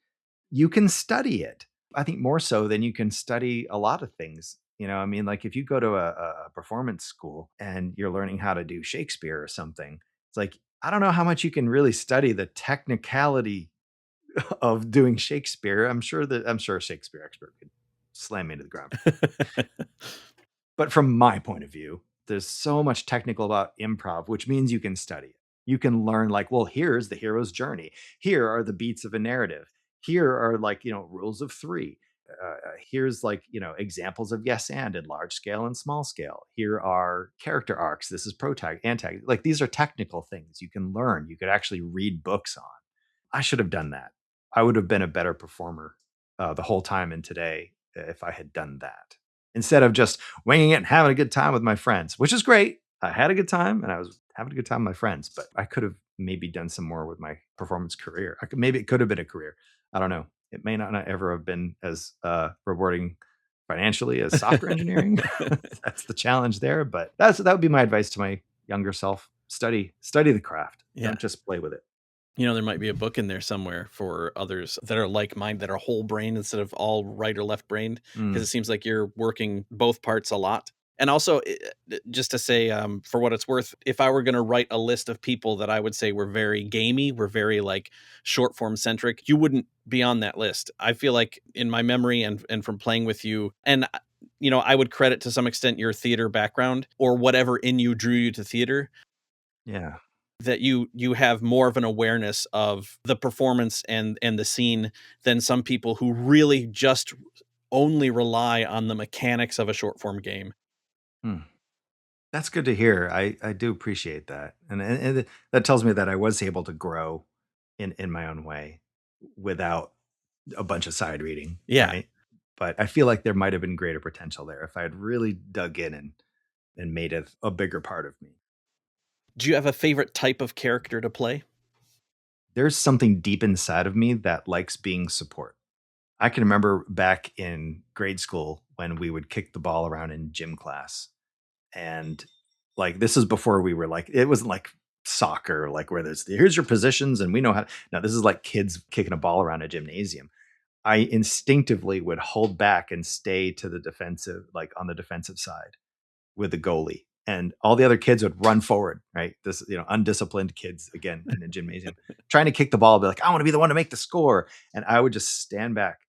S3: you can study it. I think more so than you can study a lot of things. I mean, like if you go to a performance school and you're learning how to do Shakespeare or something, it's like, I don't know how much you can really study the technicality of doing Shakespeare. I'm sure a Shakespeare expert could slam me to the ground. But from my point of view, there's so much technical about improv, which means you can study it. You can learn like, well, here's the hero's journey. Here are the beats of a narrative. Here are like, rules of three. Here's like, examples of yes and in large scale and small scale. Here are character arcs. This is protag, antag. Like these are technical things you can learn. You could actually read books on. I should have done that. I would have been a better performer the whole time and today if I had done that instead of just winging it and having a good time with my friends, which is great. I had a good time and I was having a good time with my friends, but I could have maybe done some more with my performance career. Maybe it could have been a career. I don't know. It may not ever have been as rewarding financially as software engineering. That's the challenge there, but that would be my advice to my younger self. Study the craft.
S2: Yeah.
S3: Don't just play with it.
S2: There might be a book in there somewhere for others that are like mine, that are whole brain instead of all right or left brained, because it seems like you're working both parts a lot. And also, just to say, for what it's worth, if I were going to write a list of people that I would say were very gamey, were very like short form centric, you wouldn't be on that list. I feel like in my memory and from playing with you, and I would credit to some extent your theater background or whatever in you drew you to theater.
S3: Yeah.
S2: That you have more of an awareness of the performance and the scene than some people who really just only rely on the mechanics of a short form game.
S3: Hmm. That's good to hear. I do appreciate that, and that tells me that I was able to grow in my own way without a bunch of side reading,
S2: Yeah.
S3: right? But I feel like there might have been greater potential there if I had really dug in and made it a bigger part of me.
S2: Do you have a favorite type of character to play?
S3: There's something deep inside of me that likes being support. I can remember back in grade school when we would kick the ball around in gym class. And like this is before we were like it wasn't like soccer, like where here's your positions and we know how. No, this is like kids kicking a ball around a gymnasium. I instinctively would hold back and stay to the defensive, like on the defensive side with the goalie. And all the other kids would run forward, right? This, undisciplined kids again in a gymnasium trying to kick the ball, be like, I want to be the one to make the score. And I would just stand back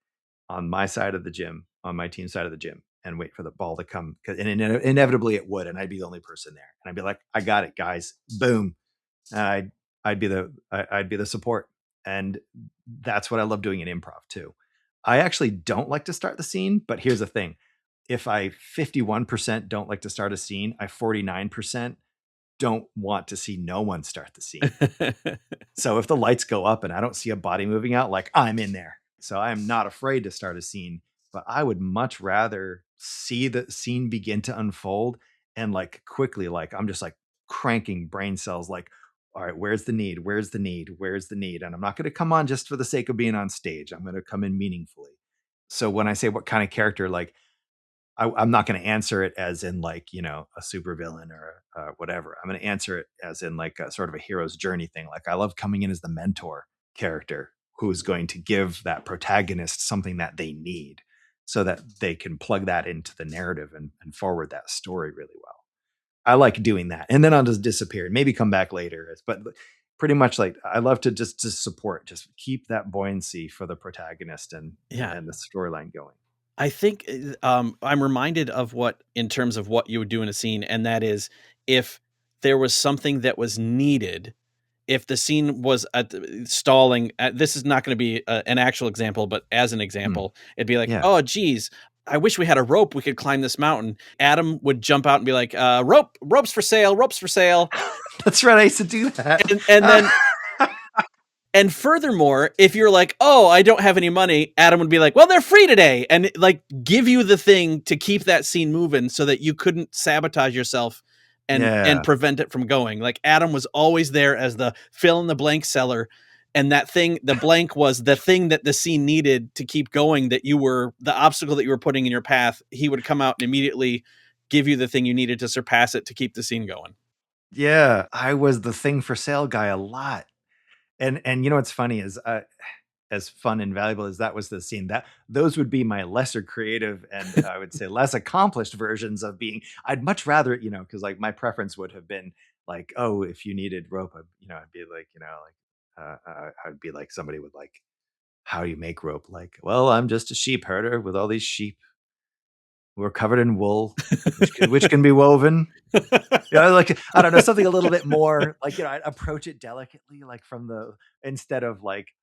S3: on my side of the gym, on my team side of the gym, and wait for the ball to come. And inevitably it would, and I'd be the only person there. And I'd be like, I got it, guys. Boom. And I'd be the support. And that's what I love doing in improv too. I actually don't like to start the scene, but here's the thing. If I 51% don't like to start a scene, I 49% don't want to see no one start the scene. So if the lights go up and I don't see a body moving out, like I'm in there. So I am not afraid to start a scene, but I would much rather see the scene begin to unfold and like quickly, like I'm just like cranking brain cells, like, all right, where's the need? Where's the need? Where's the need? And I'm not going to come on just for the sake of being on stage. I'm going to come in meaningfully. So when I say what kind of character, like I'm not going to answer it as in like, a super villain or whatever. I'm going to answer it as in like a sort of a hero's journey thing. Like I love coming in as the mentor character who's going to give that protagonist something that they need so that they can plug that into the narrative and forward that story really well. I like doing that. And then I'll just disappear and maybe come back later. But pretty much like I love to just support, just keep that buoyancy for the protagonist and
S2: Yeah.
S3: and the storyline going.
S2: I think I'm reminded of what, in terms of what you would do in a scene, and that is if there was something that was needed, if the scene was stalling, this is not going to be an actual example, but as an
S3: Hmm.
S2: example, it'd be like,
S3: Yeah.
S2: oh, geez, I wish we had a rope. We could climb this mountain. Adam would jump out and be like, ropes for sale, ropes for sale.
S3: That's right. I used to do that.
S2: And then and furthermore, if you're like, oh, I don't have any money, Adam would be like, well, they're free today, and like give you the thing to keep that scene moving so that you couldn't sabotage yourself and
S3: Yeah.
S2: prevent it from going. Like Adam was always there as the fill in the blank seller. And that thing, the blank was the thing that the scene needed to keep going, that you were the obstacle that you were putting in your path. He would come out and immediately give you the thing you needed to surpass it to keep the scene going.
S3: Yeah. I was the thing for sale guy a lot. And you know what's funny is as fun and valuable as that was the scene, that those would be my lesser creative and I would say less accomplished versions of being. I'd much rather, because like my preference would have been like, oh, if you needed rope, I'd be like, I'd be like somebody with like, how do you make rope? Like, well, I'm just a sheep herder with all these sheep who are covered in wool, which can be woven. Like I don't know, something a little bit more like I'd approach it delicately, like from the instead of like,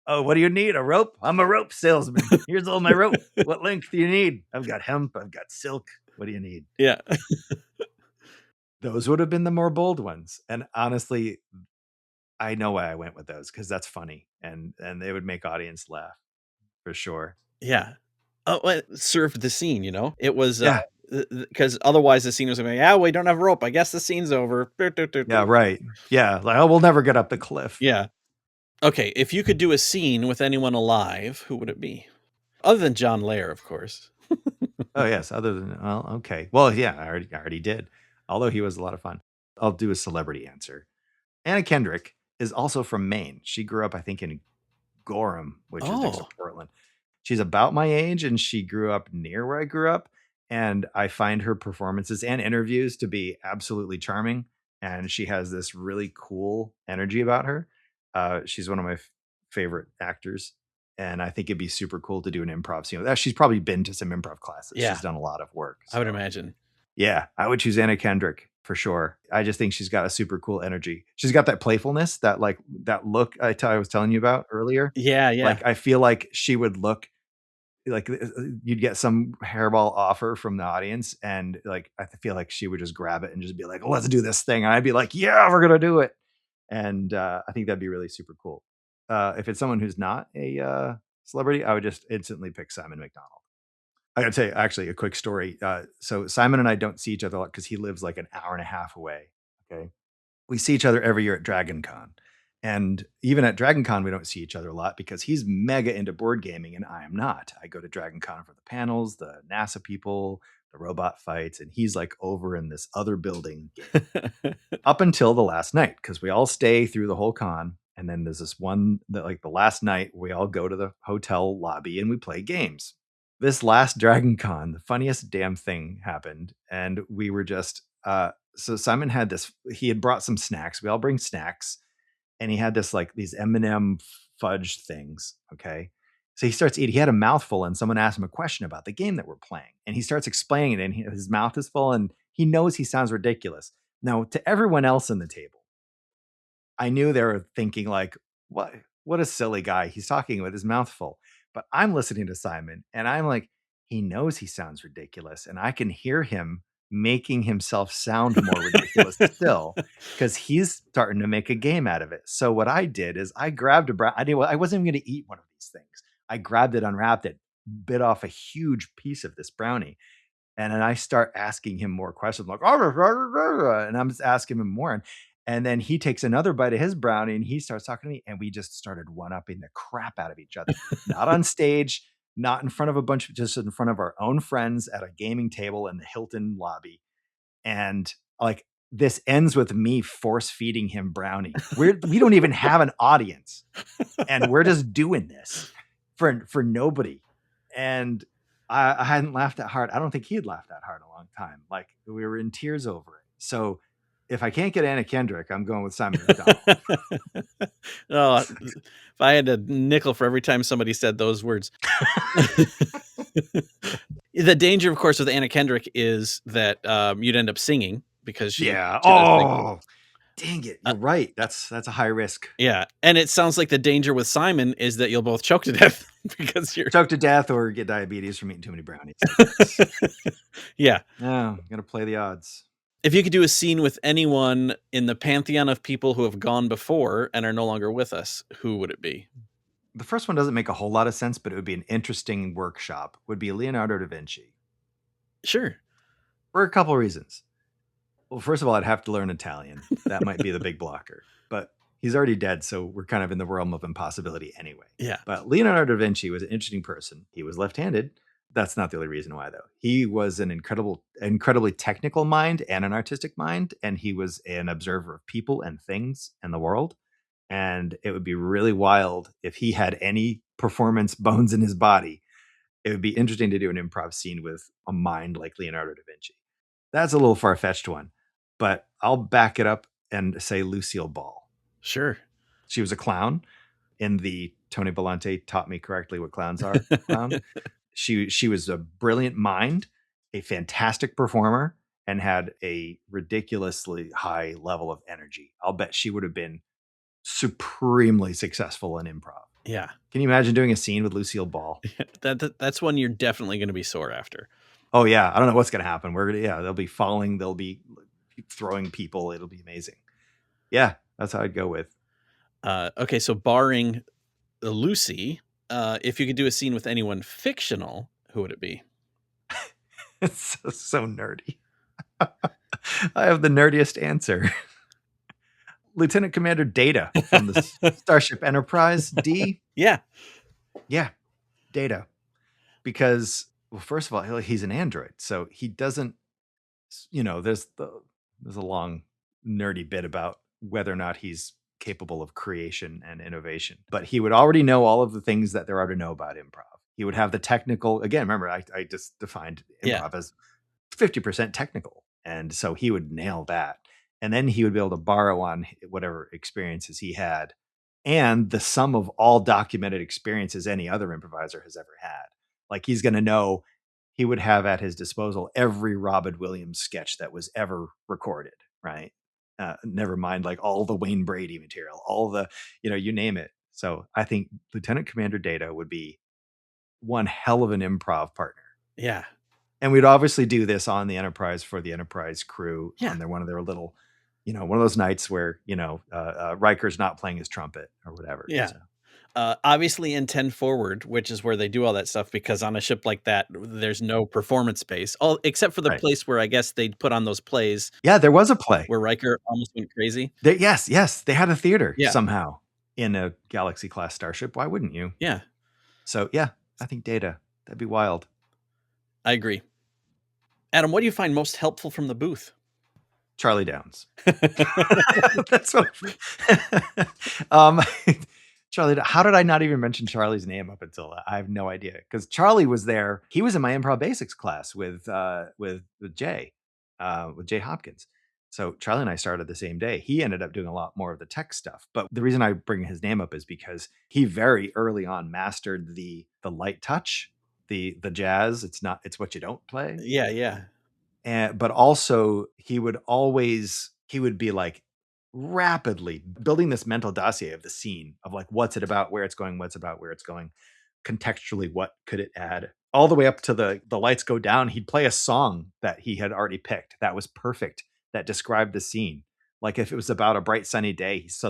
S3: oh, what do you need? A rope? I'm a rope salesman. Here's all my rope. What length do you need? I've got hemp. I've got silk. What do you need?
S2: Yeah.
S3: Those would have been the more bold ones. And honestly, I know why I went with those because that's funny and they would make audience laugh for sure.
S2: Yeah. Oh, well, it served the scene, It was
S3: Yeah.
S2: because otherwise the scene was like, yeah, we don't have rope. I guess the scene's over.
S3: Yeah. Right. Yeah. Like, oh, we'll never get up the cliff.
S2: Yeah. Okay, if you could do a scene with anyone alive, who would it be? Other than John Lair, of course.
S3: Oh, yes. Other than, well, okay. Well, yeah, I already did. Although he was a lot of fun. I'll do a celebrity answer. Anna Kendrick is also from Maine. She grew up, I think, in Gorham, which is next to
S2: Oh.
S3: Portland. She's about my age and she grew up near where I grew up. And I find her performances and interviews to be absolutely charming. And she has this really cool energy about her. She's one of my favorite actors. And I think it'd be super cool to do an improv scene with that. She's probably been to some improv classes.
S2: Yeah.
S3: She's done a lot of work.
S2: I would imagine.
S3: Yeah, I would choose Anna Kendrick for sure. I just think she's got a super cool energy. She's got that playfulness, that look I was telling you about earlier.
S2: Yeah, yeah.
S3: Like I feel like she would look like you'd get some hairball offer from the audience, and like I feel like she would just grab it and just be like, "Let's do this thing," and I'd be like, "Yeah, we're gonna do it." And I think that'd be really super cool. If it's someone who's not a celebrity, I would just instantly pick Simon McDonald. I gotta tell you, actually, a quick story. So Simon and I don't see each other a lot because he lives like an hour and a half away. Okay, we see each other every year at Dragon Con. And even at Dragon Con, we don't see each other a lot because he's mega into board gaming and I am not. I go to Dragon Con for the panels, the NASA people, the robot fights, and he's like over in this other building up until the last night because we all stay through the whole con. And then there's this one that, like, the last night, we all go to the hotel lobby and we play games. This last Dragon Con, the funniest damn thing happened. And we were just, so Simon had this, he had brought some snacks. We all bring snacks. And he had this, like, these M&M fudge things. Okay. So he starts eating. He had a mouthful, and someone asked him a question about the game that we're playing. And he starts explaining it, and his mouth is full, and he knows he sounds ridiculous. Now, to everyone else in the table, I knew they were thinking, like, what a silly guy. He's talking with his mouth full. But I'm listening to Simon, and I'm like, he knows he sounds ridiculous, and I can hear him making himself sound more ridiculous still because he's starting to make a game out of it. So what I did is I grabbed a I wasn't even going to eat one of these things. I grabbed it, unwrapped it, bit off a huge piece of this brownie, and then I start asking him more questions, like, and I'm just asking him more. And then he takes another bite of his brownie and he starts talking to me. And we just started one-upping the crap out of each other. Not on stage, not in front of a bunch of, just in front of our own friends at a gaming table in the Hilton lobby. And like, this ends with me force feeding him brownie. We don't even have an audience. And we're just doing this for nobody. And I hadn't laughed that hard. I don't think he had laughed that hard in a long time. Like, we were in tears over it. So if I can't get Anna Kendrick, I'm going with Simon McDonald.
S2: Oh, if I had a nickel for every time somebody said those words. The danger, of course, with Anna Kendrick is that you'd end up singing because she.
S3: Yeah.
S2: She does sing.
S3: Oh, dang it! You're right. That's a high risk.
S2: Yeah, and it sounds like the danger with Simon is that you'll both choke to death because you're
S3: Choke to death or get diabetes from eating too many brownies.
S2: Yeah.
S3: No, gotta play the odds.
S2: If you could do a scene with anyone in the pantheon of people who have gone before and are no longer with us, who would it be?
S3: The first one doesn't make a whole lot of sense, but it would be an interesting workshop. Would be Leonardo da Vinci
S2: Sure.
S3: for a couple reasons. Well, first of all, I'd have to learn Italian. That might be the big blocker, but he's already dead, so we're kind of in the realm of impossibility anyway.
S2: Yeah.
S3: But Leonardo da Vinci was an interesting person. He was left-handed. That's not the only reason why, though. He was an incredibly technical mind and an artistic mind, and he was an observer of people and things and the world. And it would be really wild if he had any performance bones in his body. It would be interesting to do an improv scene with a mind like Leonardo da Vinci. That's a little far-fetched one, but I'll back it up and say Lucille Ball.
S2: Sure.
S3: She was a clown in the Tony Bellante taught me correctly what clowns are clown. She was a brilliant mind, a fantastic performer, and had a ridiculously high level of energy. I'll bet she would have been supremely successful in improv.
S2: Yeah.
S3: Can you imagine doing a scene with Lucille Ball?
S2: That's one you're definitely going to be sore after.
S3: Oh yeah, I don't know what's going to happen. They'll be falling, they'll be throwing people. It'll be amazing. Yeah, that's how I'd go with.
S2: Okay, so barring Lucy, if you could do a scene with anyone fictional, who would it be?
S3: It's so nerdy. I have the nerdiest answer. Lieutenant Commander Data from the Starship Enterprise D.
S2: Yeah.
S3: Yeah, Data. Because, well, first of all, he's an android, so he doesn't, there's a long nerdy bit about whether or not he's capable of creation and innovation. But he would already know all of the things that there are to know about improv. He would have the technical, again, remember, I just defined improv as 50% technical. And so he would nail that. And then he would be able to borrow on whatever experiences he had and the sum of all documented experiences any other improviser has ever had. Like he's going to know, he would have at his disposal every Robin Williams sketch that was ever recorded, right? Never mind like all the Wayne Brady material, all the, you name it. So I think Lieutenant Commander Data would be one hell of an improv partner.
S2: Yeah.
S3: And we'd obviously do this on the Enterprise for the Enterprise crew on one of their little, one of those nights where, Riker's not playing his trumpet or whatever.
S2: Yeah.
S3: So.
S2: Obviously in 10 Forward, which is where they do all that stuff, because on a ship like that, there's no performance space, except for the place where I guess they'd put on those plays.
S3: Yeah, there was a play.
S2: Where Riker almost went crazy.
S3: Yes. They had a theater somehow in a Galaxy-class starship. Why wouldn't you?
S2: Yeah. So,
S3: yeah, I think Data. That'd be wild.
S2: I agree. Adam, what do you find most helpful from the booth?
S3: Charlie Downs. That's what. Charlie, how did I not even mention Charlie's name up until that? I have no idea, because Charlie was there. He was in my improv basics class with Jay Hopkins. So Charlie and I started the same day. He ended up doing a lot more of the tech stuff. But the reason I bring his name up is because he very early on mastered the light touch, the jazz. It's what you don't play.
S2: Yeah.
S3: But also he would be like rapidly building this mental dossier of the scene of like, what's it about, where it's going, contextually, what could it add, all the way up to the lights go down. He'd play a song that he had already picked that was perfect, that described the scene. Like if it was about a bright sunny day, he's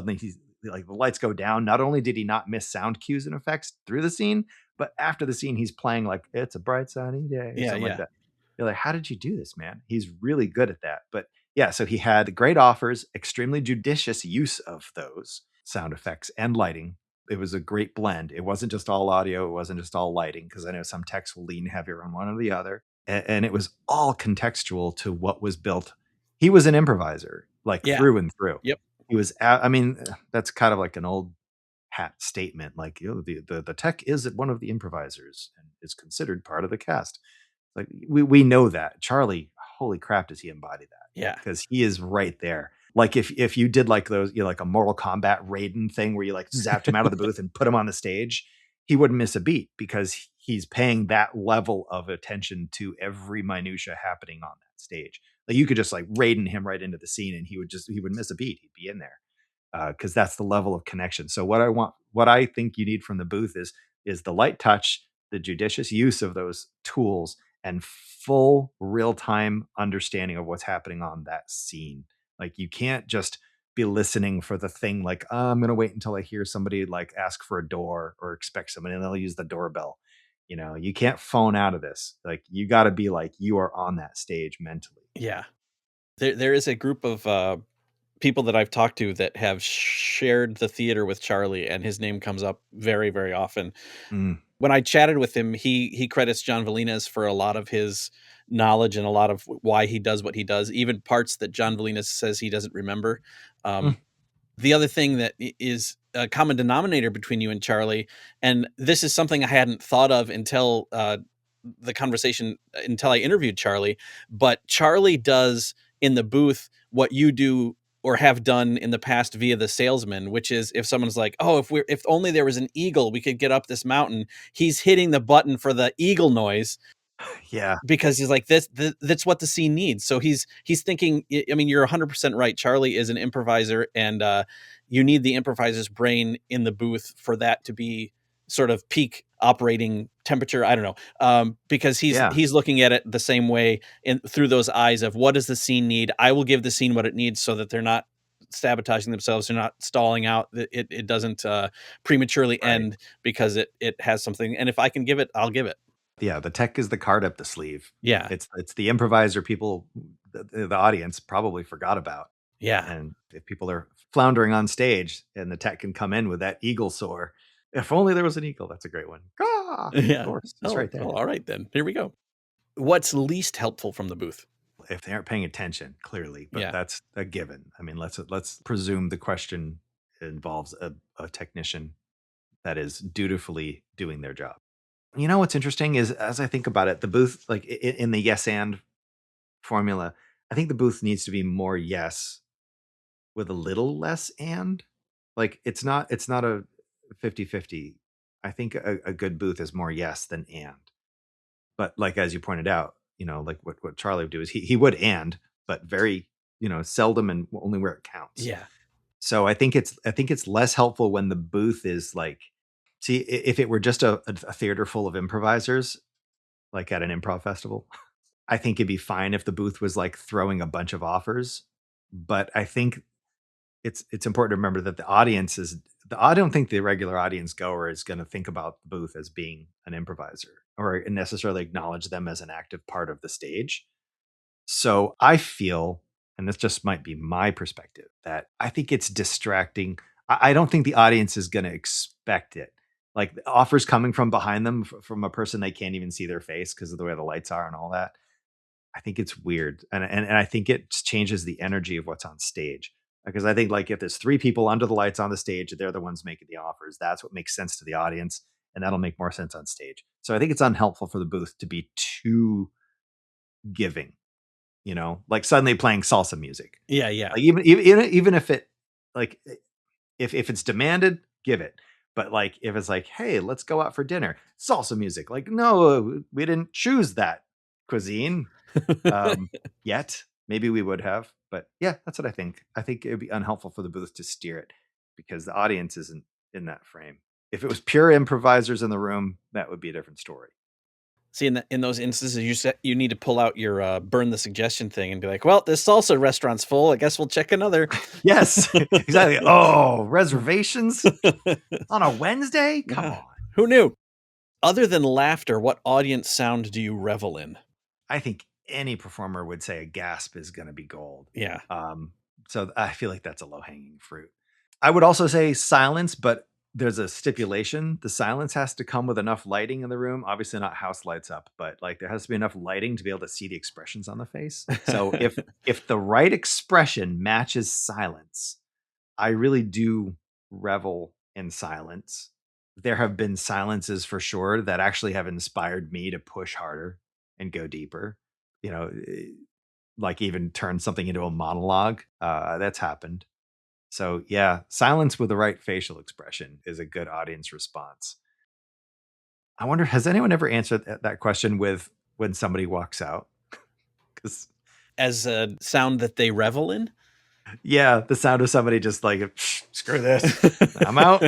S3: like, the lights go down. Not only did he not miss sound cues and effects through the scene, but after the scene he's playing like it's a bright sunny day or something like that. You're like, how did you do this, man? He's really good at that. But yeah, so he had great offers, extremely judicious use of those sound effects and lighting. It was a great blend. It wasn't just all audio. It wasn't just all lighting, because I know some techs will lean heavier on one or the other. And it was all contextual to what was built. He was an improviser, like through and through.
S2: Yep.
S3: He was, I mean, that's kind of like an old hat statement. Like, the tech is one of the improvisers and is considered part of the cast. Like we know that. Charlie, holy crap, does he embody that?
S2: Yeah.
S3: Because he is right there. Like if you did like those, like a Mortal Kombat Raiden thing where you like zapped him out of the booth and put him on the stage, he wouldn't miss a beat, because he's paying that level of attention to every minutia happening on that stage. Like you could just like Raiden him right into the scene and he would miss a beat. He'd be in there. Because that's the level of connection. So what I think you need from the booth is the light touch, the judicious use of those tools, and full real-time understanding of what's happening on that scene. Like, you can't just be listening for the thing like, "Oh, I'm gonna wait until I hear somebody like ask for a door or expect somebody and they'll use the doorbell." You know, you can't phone out of this. Like, you got to be like you are on that stage mentally.
S2: Yeah. There is a group of, people that I've talked to that have shared the theater with Charlie, and his name comes up very, very often.
S3: Mm,
S2: When I chatted with him, he credits John Valinas for a lot of his knowledge and a lot of why he does what he does, even parts that John Valinas says he doesn't remember.
S3: mm.
S2: Um, the other thing that is a common denominator between you and Charlie, and this is something I hadn't thought of until the conversation, until I interviewed Charlie, but Charlie does in the booth what you do or have done in the past via the salesman, which is if someone's like, "Oh, if only there was an eagle, we could get up this mountain." He's hitting the button for the eagle noise
S3: Yeah.
S2: because he's like, that's what the scene needs. So he's thinking. I mean, you're 100% right. Charlie is an improviser, and you need the improviser's brain in the booth for that to be sort of peak operating temperature. I don't know, because
S3: Yeah.
S2: he's looking at it the same way in through those eyes of what does the scene need. I will give the scene what it needs so that they're not sabotaging themselves, they're not stalling out, that it doesn't prematurely
S3: Right.
S2: end because it has something, and if I can give it, I'll give it.
S3: Yeah, the tech is the card up the sleeve.
S2: Yeah,
S3: It's the improviser people, the audience probably forgot about.
S2: yeah.
S3: And if people are floundering on stage and the tech can come in with that eagle soar, if only there was an eagle, that's a great one. Ah, of
S2: Yeah.
S3: course, it's
S2: Oh,
S3: right there.
S2: oh, all right then. Here we go. What's least helpful from the booth?
S3: If they aren't paying attention, clearly, but
S2: Yeah.
S3: that's a given. I mean, let's presume the question involves a technician that is dutifully doing their job. You know what's interesting is as I think about it, the booth, like in the yes and formula, I think the booth needs to be more yes with a little less and. Like it's not a 50-50. I think a good booth is more yes than and. But like as you pointed out, like what Charlie would do is he would and, but very, seldom and only where it counts.
S2: Yeah.
S3: So I think it's less helpful when the booth is like, see, if it were just a theater full of improvisers, like at an improv festival, I think it'd be fine if the booth was like throwing a bunch of offers. But I think it's important to remember that I don't think the regular audience goer is going to think about the booth as being an improviser or necessarily acknowledge them as an active part of the stage. So I feel, and this just might be my perspective, that I think it's distracting. I don't think the audience is going to expect it. Like the offers coming from behind them from a person they can't even see their face because of the way the lights are and all that. I think it's weird, and I think it changes the energy of what's on stage. Because I think like if there's three people under the lights on the stage, they're the ones making the offers. That's what makes sense to the audience, and that'll make more sense on stage. So I think it's unhelpful for the booth to be too giving. Like suddenly playing salsa music.
S2: Yeah, yeah.
S3: Like even if it like if it's demanded, give it. But like if it's like, hey, let's go out for dinner, salsa music. Like, no, we didn't choose that cuisine um, yet. Maybe we would have, but yeah, that's what I think. I think it would be unhelpful for the booth to steer it because the audience isn't in that frame. If it was pure improvisers in the room, that would be a different story.
S2: See, in those instances, you need to pull out your burn the suggestion thing and be like, "Well, this salsa restaurant's full. I guess we'll check another."
S3: Yes, exactly. Oh, reservations on a Wednesday? Come
S2: Yeah.
S3: on.
S2: Who knew? Other than laughter, what audience sound do you revel in?
S3: I think any performer would say a gasp is going to be gold.
S2: Yeah.
S3: Um, so I feel like that's a low hanging fruit. I would also say silence, but there's a stipulation. The silence has to come with enough lighting in the room. Obviously, not house lights up, but like there has to be enough lighting to be able to see the expressions on the face. So if the right expression matches silence, I really do revel in silence. There have been silences for sure that actually have inspired me to push harder and go deeper. You know, like even turn something into a monologue. That's happened. So yeah, silence with the right facial expression is a good audience response. I wonder, has anyone ever answered that question with when somebody walks out? Because
S2: As a sound that they revel in?
S3: yeah, the sound of somebody just like screw this, I'm out.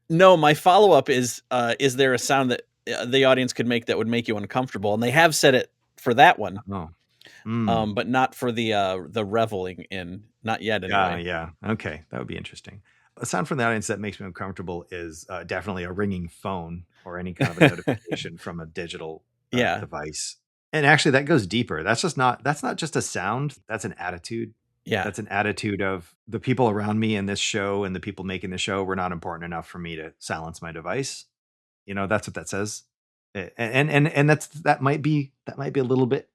S2: No, my follow-up is there a sound that the audience could make that would make you uncomfortable, and they have said it for that one,
S3: Oh. Mm.
S2: but not for the reveling in, not yet
S3: Yeah,
S2: anyway.
S3: yeah. Okay, that would be interesting. A sound from the audience that makes me uncomfortable is definitely a ringing phone or any kind of a notification from a digital
S2: Yeah,
S3: device. And actually, that goes deeper. That's not just a sound. That's an attitude.
S2: yeah,
S3: That's an attitude of the people around me in this show and the people making the show were not important enough for me to silence my device. That's what that says. And that might be a little bit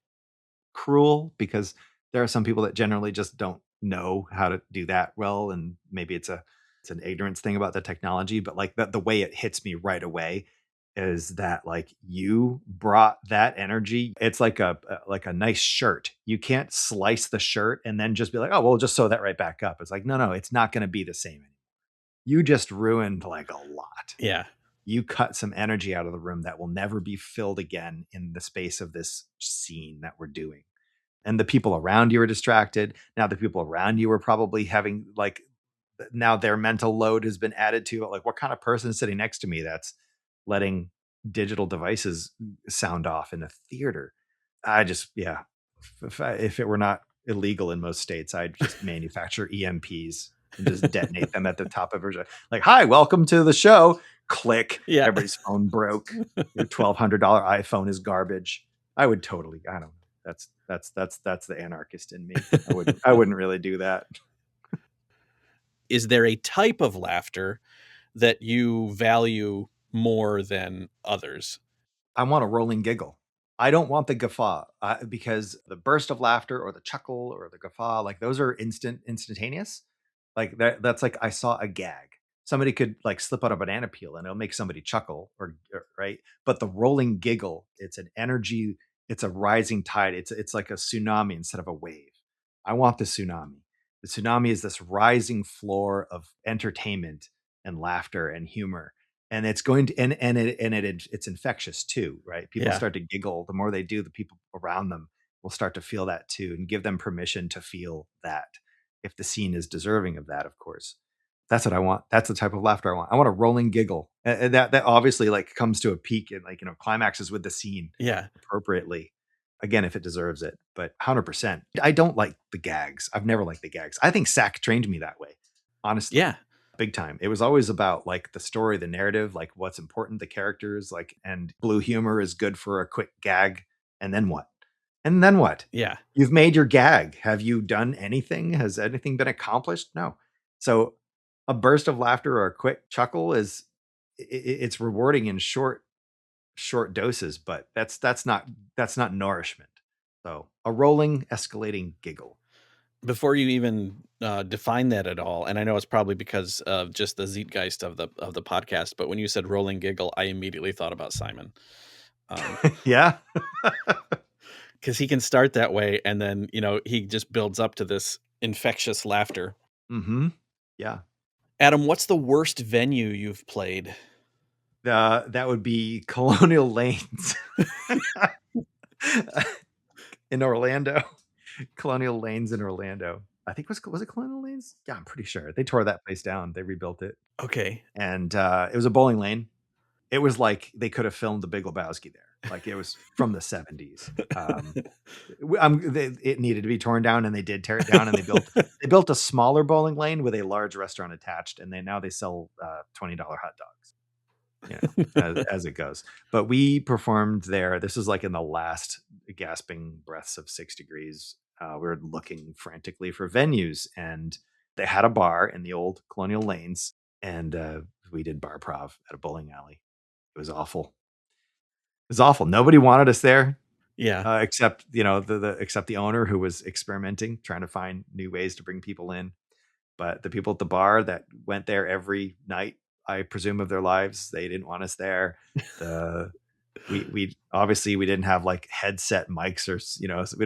S3: cruel because there are some people that generally just don't know how to do that well, and maybe it's an ignorance thing about the technology, but like the way it hits me right away is that like you brought that energy. It's like a nice shirt. You can't slice the shirt and then just be like, oh well, just sew that right back up. It's like, no, it's not going to be the same anymore. You just ruined like a lot.
S2: yeah,
S3: You cut some energy out of the room that will never be filled again in the space of this scene that we're doing. And the people around you are distracted. Now the people around you are probably having like now their mental load has been added to it. Like, what kind of person is sitting next to me that's letting digital devices sound off in a theater? I just, yeah. If it were not illegal in most states, I'd just manufacture EMPs and just detonate them at the top of her. Like, hi, welcome to the show. Click.
S2: yeah.
S3: Everybody's phone broke. Your $1,200 iPhone is garbage. I would totally. I don't know. That's the anarchist in me. I wouldn't really do that.
S2: Is there a type of laughter that you value more than others?
S3: I want a rolling giggle. I don't want the guffaw because the burst of laughter or the chuckle or the guffaw, like those are instantaneous. Like that's like I saw a gag. Somebody could like slip out a banana peel and it'll make somebody chuckle or right. But the rolling giggle, it's an energy, it's a rising tide. It's like a tsunami instead of a wave. I want the tsunami. The tsunami is this rising floor of entertainment and laughter and humor, and it's going to it's infectious too, right? People
S2: Yeah,
S3: start to giggle. The more they do, the people around them will start to feel that too, and give them permission to feel that, if the scene is deserving of that, of course. That's what I want. That's the type of laughter I want. I want a rolling giggle. And that obviously like comes to a peak and like climaxes with the scene
S2: yeah,
S3: appropriately, again if it deserves it. But 100%, I don't like the gags. I've never liked the gags. I think SAC trained me that way, honestly,
S2: yeah,
S3: big time. It was always about like the story, the narrative, like what's important, the characters, like, and blue humor is good for a quick gag. And then what? And then what?
S2: yeah,
S3: You've made your gag. Have you done anything? Has anything been accomplished? No. So a burst of laughter or a quick chuckle it's rewarding in short doses, but that's not nourishment. So a rolling escalating giggle.
S2: before you even define that at all, and I know it's probably because of just the zeitgeist of the podcast, but when you said rolling giggle, I immediately thought about Simon,
S3: Yeah.
S2: because he can start that way, and then he just builds up to this infectious laughter.
S3: Mm-hmm. Yeah.
S2: Adam, what's the worst venue you've played?
S3: That would be Colonial Lanes in Orlando. Colonial Lanes in Orlando. I think was it Colonial Lanes? Yeah, I'm pretty sure. They tore that place down. They rebuilt it.
S2: Okay.
S3: And it was a bowling lane. It was like they could have filmed The Big Lebowski there. Like it was from the 70s. It needed to be torn down, and they did tear it down, and they built a smaller bowling lane with a large restaurant attached, and now they sell $20 hot dogs. As it goes. But we performed there. This is like in the last gasping breaths of 6 degrees. We were looking frantically for venues, and they had a bar in the old Colonial Lanes, and we did bar prov at a bowling alley. It was awful. It was awful. Nobody wanted us there,
S2: Yeah.
S3: except except the owner, who was experimenting, trying to find new ways to bring people in. But the people at the bar that went there every night, I presume, of their lives, they didn't want us there. The we obviously we didn't have like headset mics, or so we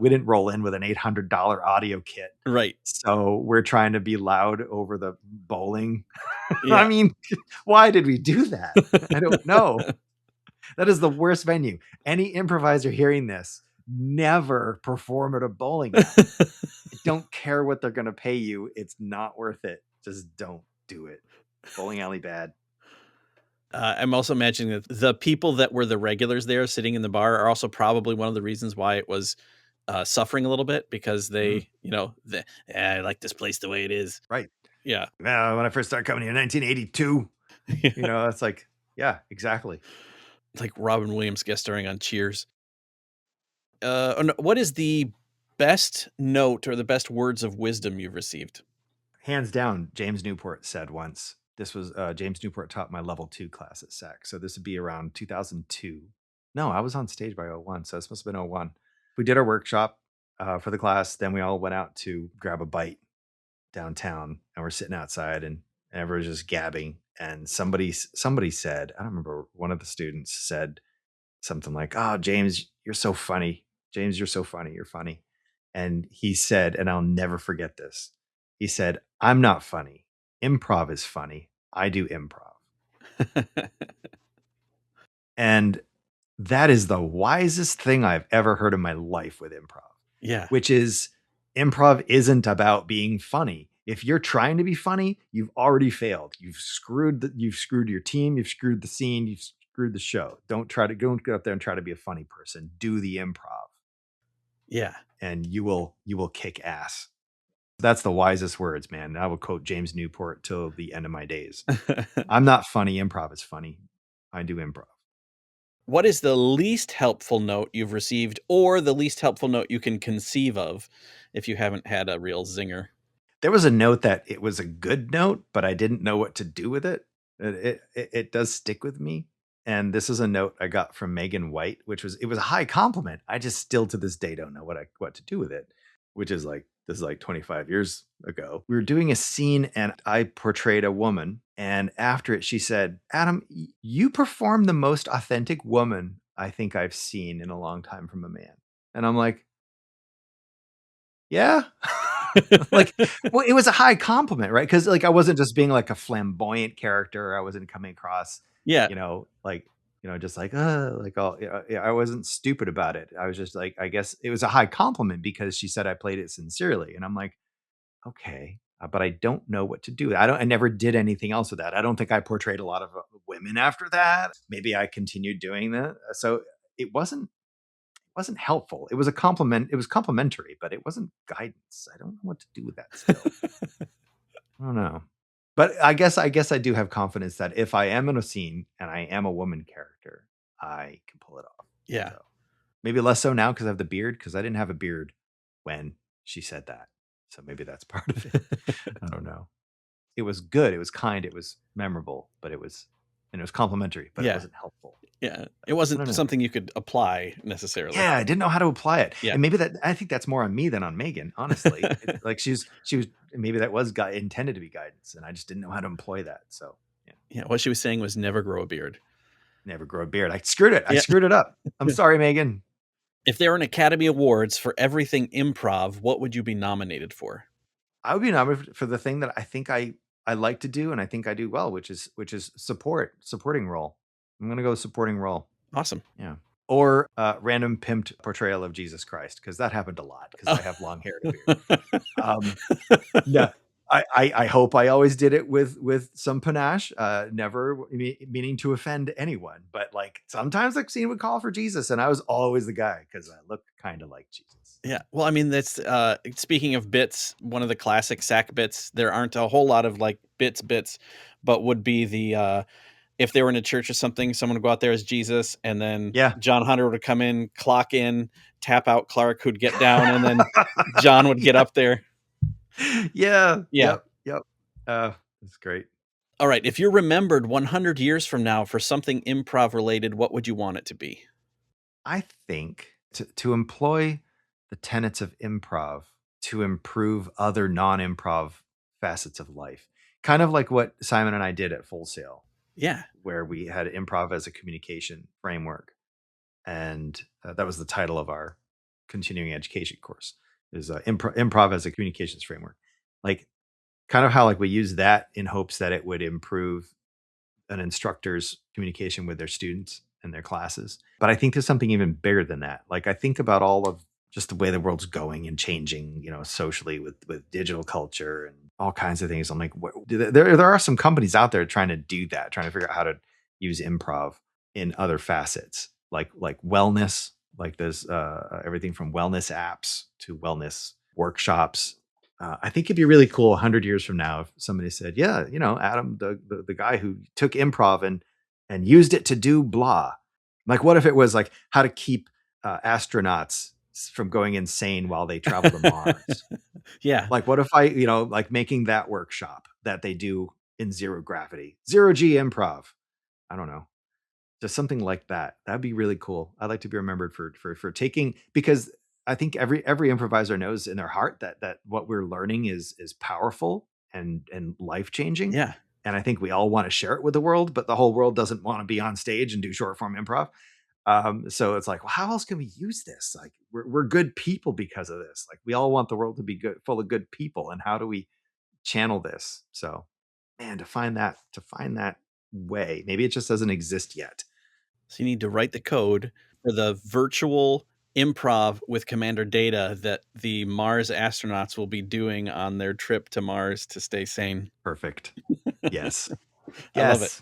S3: didn't roll in with an $800 audio kit.
S2: Right.
S3: So we're trying to be loud over the bowling. I
S2: Yeah.
S3: mean, why did we do that? I don't know. That is the worst venue. Any improviser hearing this, never perform at a bowling alley. I don't care what they're going to pay you. It's not worth it. Just don't do it. Bowling alley bad.
S2: I'm also imagining that the people that were the regulars there sitting in the bar are also probably one of the reasons why it was, suffering a little bit because
S3: Mhm.
S2: they, "I like this place the way it is."
S3: Right.
S2: Yeah.
S3: When I first started coming here in 1982, it's like, yeah, exactly.
S2: Like Robin Williams guest starring on Cheers. Oh, no, what is the best note or the best words of wisdom you've received?
S3: Hands down, James Newport said once, this was James Newport taught my level 2 class at SAC. So this would be around 2002. No, I was on stage by '01, so this must have been '01. We did our workshop for the class. Then we all went out to grab a bite downtown, and we're sitting outside, and everyone's just gabbing. And somebody said, I don't remember, one of the students said something like, "Oh, James, you're so funny. James, you're so funny. You're funny." And he said, and I'll never forget this. He said, "I'm not funny. Improv is funny. I do improv." And that is the wisest thing I've ever heard in my life with improv,
S2: Yeah.
S3: which is improv isn't about being funny. If you're trying to be funny, you've already failed. You've screwed your team, you've screwed the scene, you've screwed the show. Don't go up there and try to be a funny person. Do the improv
S2: Yeah.
S3: and you will kick ass. That's the wisest words, man. I will quote James Newport till the end of my days. I'm not funny, improv is funny. I do improv.
S2: What is the least helpful note you've received or the least helpful note you can conceive of if you haven't had a real zinger?
S3: There was a note that it was a good note, but I didn't know what to do with it. It does stick with me. And this is a note I got from Megan White, which was it was a high compliment. I just still to this day don't know what to do with it, which is like this is like 25 years ago. We were doing a scene and I portrayed a woman. And after it, she said, "Adam, you perform the most authentic woman I think I've seen in a long time from a man." And I'm like, yeah. Like, well, it was a high compliment, right? Because like I wasn't just being like a flamboyant character. I wasn't coming across,
S2: Yeah.
S3: like just like all. I wasn't stupid about it. I was just like, I guess it was a high compliment because she said I played it sincerely, and I'm like, okay, but I don't know what to do. I never did anything else with that. I don't think I portrayed a lot of women after that. Maybe I continued doing that. So it wasn't helpful. It was a compliment. It was complimentary, but it wasn't guidance. I don't know what to do with that still. I don't know. But I guess I do have confidence that if I am in a scene and I am a woman character, I can pull it off.
S2: Yeah.
S3: So maybe less so now because I have the beard, because I didn't have a beard when she said that. So maybe that's part of it. I don't know. It was good. It was kind. It was memorable, but it was complimentary, but it
S2: Yeah.
S3: wasn't helpful.
S2: Yeah. It
S3: I
S2: wasn't
S3: don't know.
S2: something you could apply necessarily.
S3: Yeah, I didn't know how to apply it,
S2: Yeah.
S3: and maybe that I think that's more on me than on Megan, honestly. Like, she was maybe that was intended to be guidance, and I just didn't know how to employ that, so, yeah.
S2: Yeah. What she was saying was never grow a beard.
S3: Never grow a beard. I
S2: Yeah.
S3: screwed it up. I'm sorry, Megan.
S2: If there were an Academy Awards for everything improv, what would you be nominated for?
S3: I would be nominated for the thing that I think I like to do, and I think I do well, which is supporting role. I'm gonna go supporting role.
S2: Awesome.
S3: Yeah. Or, random pimped portrayal of Jesus Christ, because that happened a lot because
S2: Oh.
S3: I have long hair and a beard. Um Yeah. I hope I always did it with some panache, never meaning to offend anyone. But like sometimes the scene would call for Jesus, and I was always the guy because I look kind of like Jesus.
S2: Yeah. Well, I mean, that's speaking of bits, one of the classic sack bits, there aren't a whole lot of like bits, but would be the if they were in a church or something, someone would go out there as Jesus, and then
S3: Yeah.
S2: John Hunter would come in, clock in, tap out Clark, who'd get down, and then John would get
S3: Yeah.
S2: up there.
S3: Yeah.
S2: Yeah.
S3: Yep. Yep. That's great.
S2: All right. If you're remembered 100 years from now for something improv related, what would you want it to be?
S3: I think to employ the tenets of improv to improve other non-improv facets of life, kind of like what Simon and I did at Full Sail,
S2: Yeah.
S3: where we had improv as a communication framework, and that was the title of our continuing education course is improv as a communications framework. Like kind of how like we use that in hopes that it would improve an instructor's communication with their students and their classes. But I think there's something even bigger than that. Like I think about all of just the way the world's going and changing, socially with digital culture and all kinds of things. I'm like, there are some companies out there trying to do that, trying to figure out how to use improv in other facets, like wellness, like there's everything from wellness apps to wellness workshops. I think it'd be really cool 100 years from now if somebody said, "Yeah, Adam, the guy who took improv and used it to do blah." Like, what if it was like how to keep astronauts from going insane while they travel to Mars?
S2: Yeah.
S3: Like, what if like making that workshop that they do in zero gravity, zero G improv? I don't know, just something like that. That'd be really cool. I'd like to be remembered for taking, because I think every improviser knows in their heart that what we're learning is powerful and life changing.
S2: Yeah.
S3: And I think we all want to share it with the world, but the whole world doesn't want to be on stage and do short form improv. So it's like, well, how else can we use this? Like, we're good people because of this. Like, we all want the world to be good, full of good people. And how do we channel this? So, man, to find that way, maybe it just doesn't exist yet.
S2: So you need to write the code for the virtual improv with Commander Data that the Mars astronauts will be doing on their trip to Mars to stay sane.
S3: Perfect. Yes.
S2: I love it.
S3: Yes.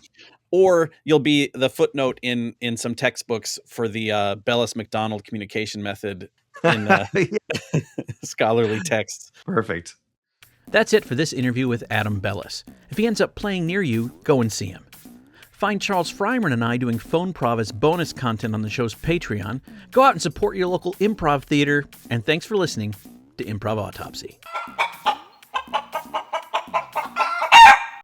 S2: Or you'll be the footnote in some textbooks for the Bellis McDonald communication method in
S3: Yeah,
S2: scholarly texts.
S3: perfect.
S2: That's it for this interview with Adam Bellis. If he ends up playing near you, go and see him. Find Charles Fryman and I doing phone prov as bonus content on the show's Patreon. Go out and support your local improv theater. And thanks for listening to Improv Autopsy.